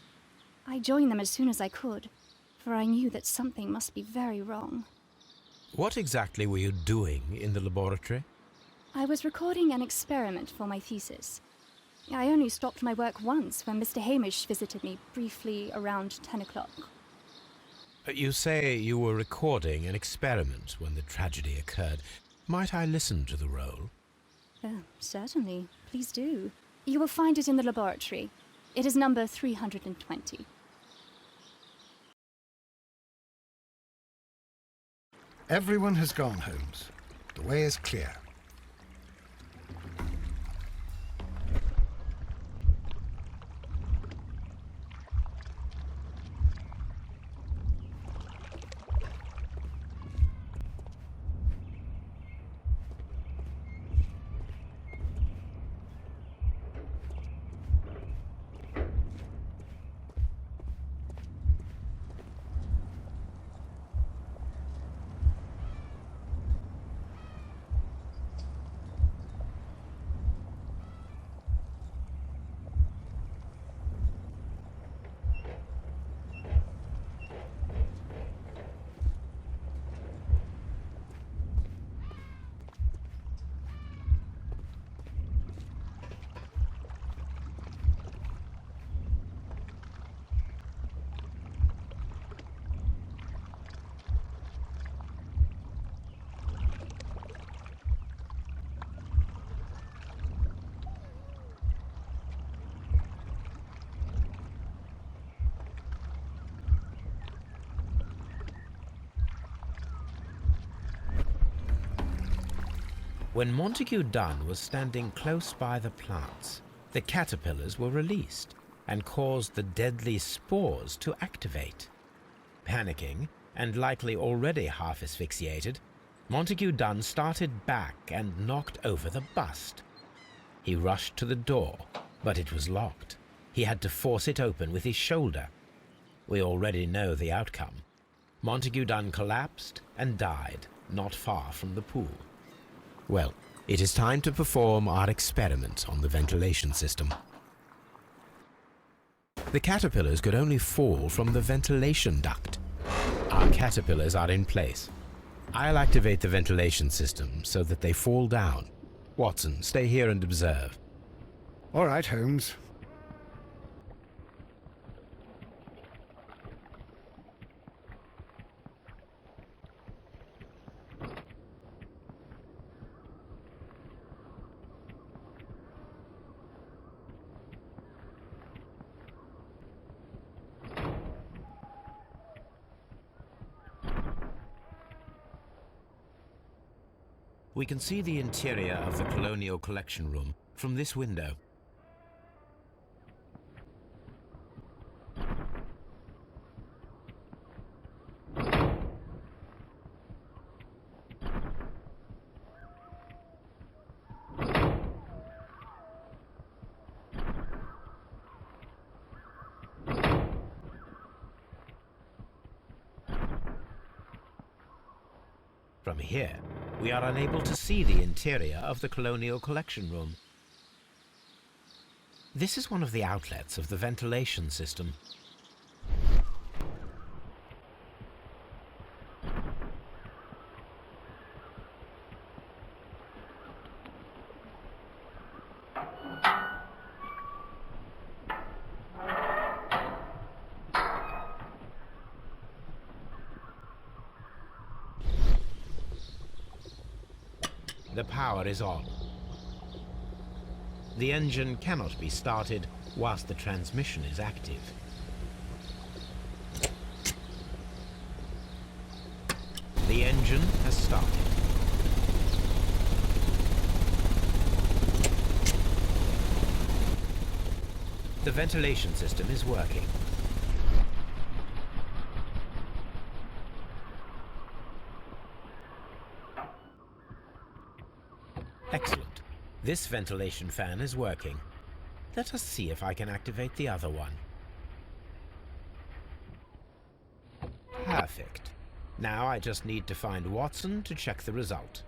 I joined them as soon as I could, for I knew that something must be very wrong. What exactly were you doing in the laboratory? I was recording an experiment for my thesis. I only stopped my work once when Mr. Hamish visited me briefly around 10 o'clock. You say you were recording an experiment when the tragedy occurred. Might I listen to the roll? Certainly. Please do. You will find it in the laboratory. It is number 320. Everyone has gone, Holmes. The way is clear. When Montague Dunn was standing close by the plants, the caterpillars were released and caused the deadly spores to activate. Panicking, and likely already half asphyxiated, Montague Dunn started back and knocked over the bust. He rushed to the door, but it was locked. He had to force it open with his shoulder. We already know the outcome. Montague Dunn collapsed and died not far from the pool. Well, it is time to perform our experiment on the ventilation system. The caterpillars could only fall from the ventilation duct. Our caterpillars are in place. I'll activate the ventilation system so that they fall down. Watson, stay here and observe. All right, Holmes. We can see the interior of the Colonial Collection Room from this window. From here, we are unable to see the interior of the Colonial Collection Room. This is one of the outlets of the ventilation system. The power is on. The engine cannot be started whilst the transmission is active. The engine has started. The ventilation system is working. Excellent. This ventilation fan is working. Let us see if I can activate the other one. Perfect. Now I just need to find Watson to check the result.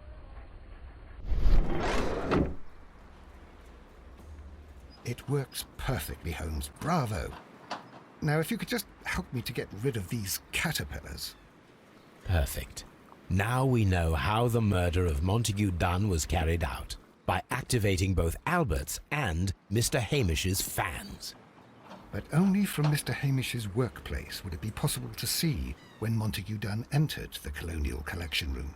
It works perfectly, Holmes. Bravo. Now, if you could just help me to get rid of these caterpillars. Perfect. Now we know how the murder of Montague Dunn was carried out, by activating both Albert's and Mr. Hamish's fans. But only from Mr. Hamish's workplace would it be possible to see when Montague Dunn entered the Colonial Collection Room.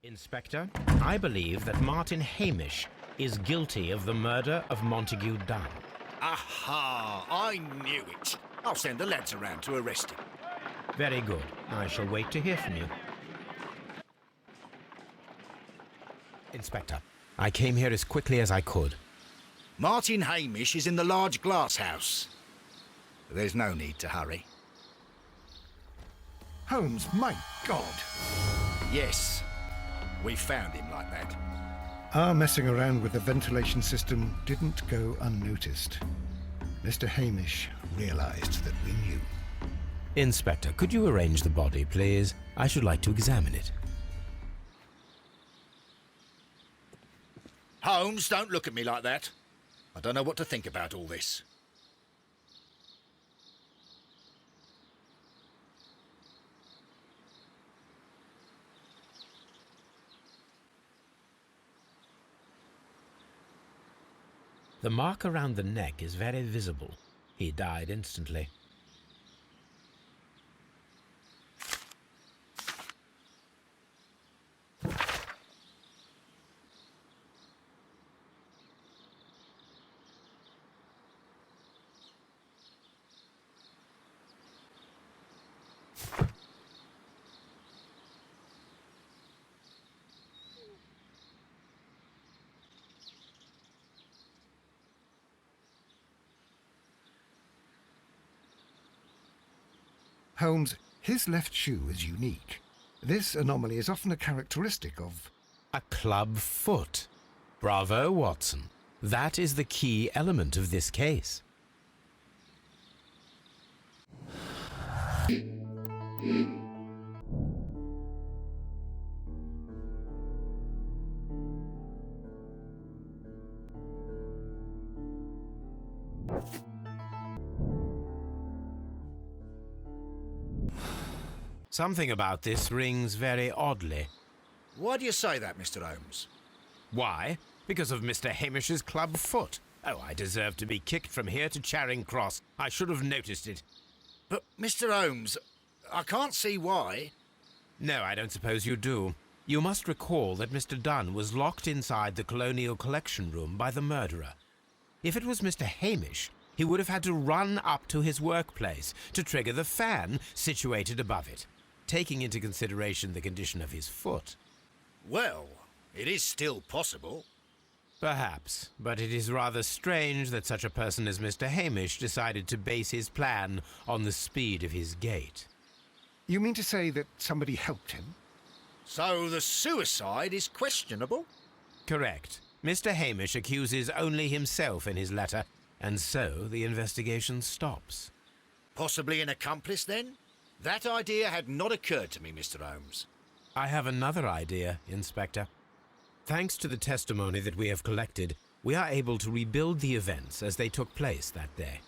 Inspector, I believe that Martin Hamish is guilty of the murder of Montague Dunn. Aha! I knew it. I'll send the lads around to arrest him. Very good. I shall wait to hear from you. Inspector, I came here as quickly as I could. Martin Hamish is in the large glass house. There's no need to hurry. Holmes, my God! Yes, we found him like that. Our messing around with the ventilation system didn't go unnoticed. Mr. Hamish realized that we knew. Inspector, could you arrange the body, please? I should like to examine it. Holmes, don't look at me like that. I don't know what to think about all this. The mark around the neck is very visible. He died instantly. Holmes, his left shoe is unique. This anomaly is often a characteristic of... A club foot. Bravo, Watson. That is the key element of this case. Something about this rings very oddly. Why do you say that, Mr. Holmes? Why? Because of Mr. Hamish's club foot. Oh, I deserve to be kicked from here to Charing Cross. I should have noticed it. But, Mr. Holmes, I can't see why. No, I don't suppose you do. You must recall that Mr. Dunn was locked inside the Colonial Collection Room by the murderer. If it was Mr. Hamish, he would have had to run up to his workplace to trigger the fan situated above it, taking into consideration the condition of his foot. Well, It is still possible. Perhaps, but it is rather strange that such a person as Mr. Hamish decided to base his plan on the speed of his gait. You mean to say that somebody helped him? So the suicide is questionable? Correct. Mr. Hamish accuses only himself in his letter, and so the investigation stops. Possibly an accomplice, then? That idea had not occurred to me, Mr. Holmes. I have another idea, Inspector. Thanks to the testimony that we have collected, we are able to rebuild the events as they took place that day.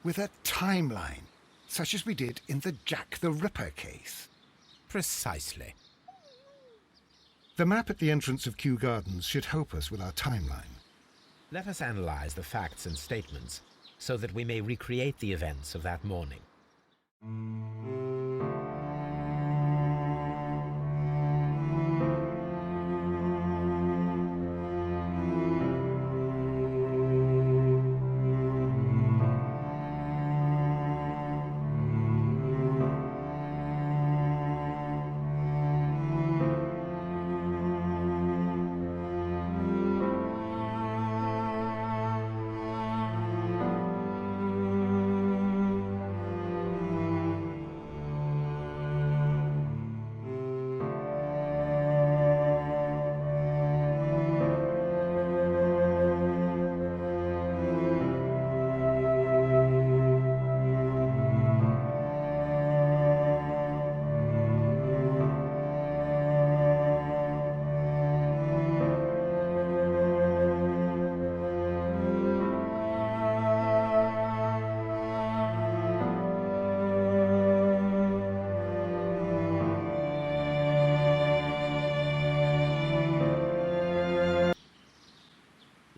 With a timeline, such as we did in the Jack the Ripper case. Precisely. The map at the entrance of Kew Gardens should help us with our timeline. Let us analyze the facts and statements so that we may recreate the events of that morning.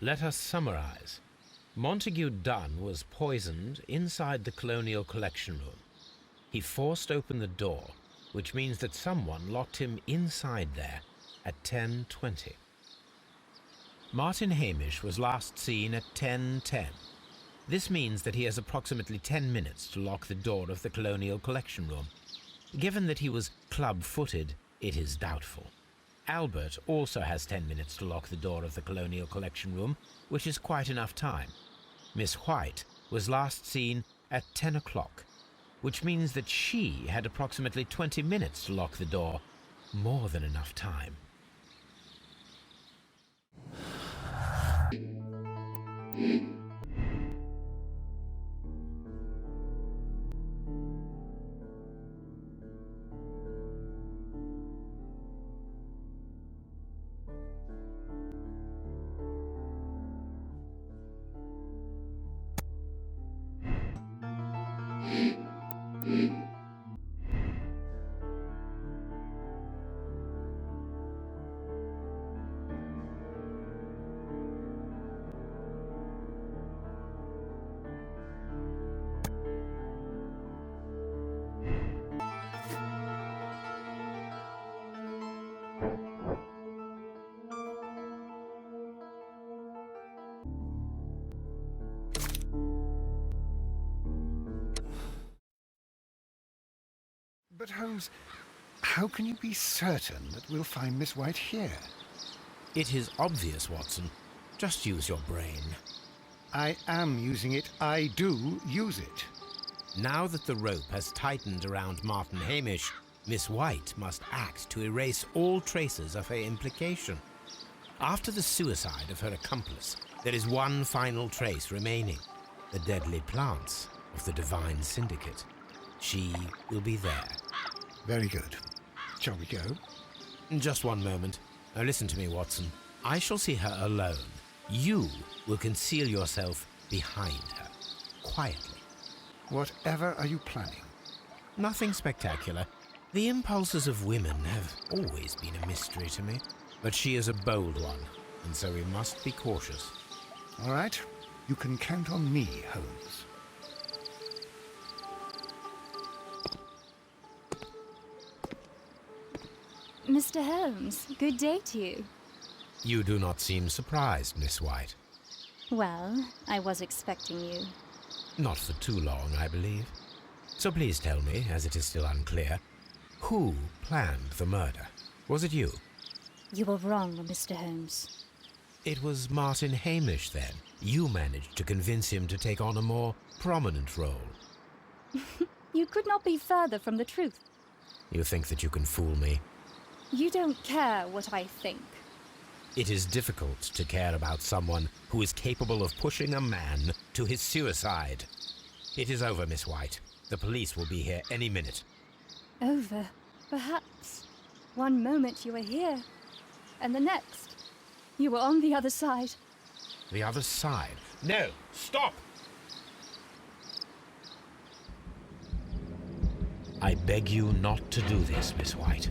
Let us summarize. Montague Dunn was poisoned inside the Colonial Collection Room. He forced open the door, which means that someone locked him inside there at 10:20. Martin Hamish was last seen at 10:10. This means that he has approximately 10 minutes to lock the door of the Colonial Collection Room. Given that he was club-footed, it is doubtful. Albert also has 10 minutes to lock the door of the Colonial Collection Room, which is quite enough time. Miss White was last seen at 10 o'clock, which means that she had approximately 20 minutes to lock the door. More than enough time. But Holmes, how can you be certain that we'll find Miss White here? It is obvious, Watson. Just use your brain. I am using it. I do use it. Now that the rope has tightened around Martin Hamish, Miss White must act to erase all traces of her implication. After the suicide of her accomplice, there is one final trace remaining: the deadly plants of the Divine Syndicate. She will be there. Very good. Shall we go? Just one moment. Now listen to me, Watson. I shall see her alone. You will conceal yourself behind her, quietly. Whatever are you planning? Nothing spectacular. The impulses of women have always been a mystery to me. But she is a bold one, and so we must be cautious. All right. You can count on me, Holmes. Mr. Holmes, good day to you. You do not seem surprised, Miss White. Well, I was expecting you. Not for too long, I believe. So please tell me, as it is still unclear, who planned the murder? Was it you? You were wrong, Mr. Holmes. It was Martin Hamish, then. You managed to convince him to take on a more prominent role. You could not be further from the truth. You think that you can fool me? You don't care what I think. It is difficult to care about someone who is capable of pushing a man to his suicide. It is over, Miss White. The police will be here any minute. Over, perhaps. One moment you were here, and the next, you were on the other side. The other side? No! Stop! I beg you not to do this, Miss White.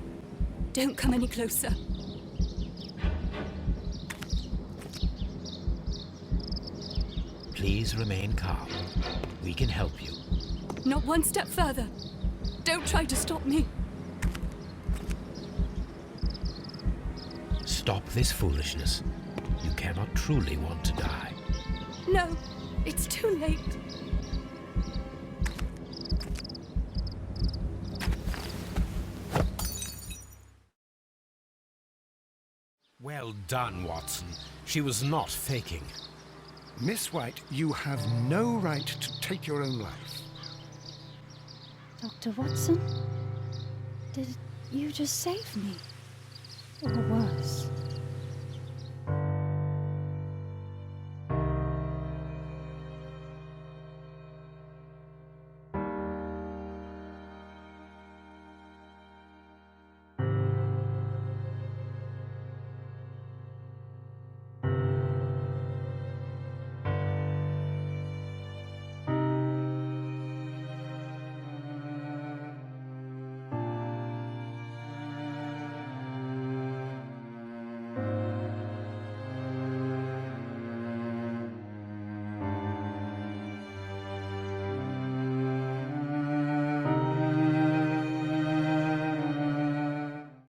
Don't come any closer. Please remain calm. We can help you. Not one step further. Don't try to stop me. Stop this foolishness. You cannot truly want to die. No, it's too late. Well done, Watson. She was not faking. Miss White, you have no right to take your own life. Dr. Watson? Did you just save me? Or worse?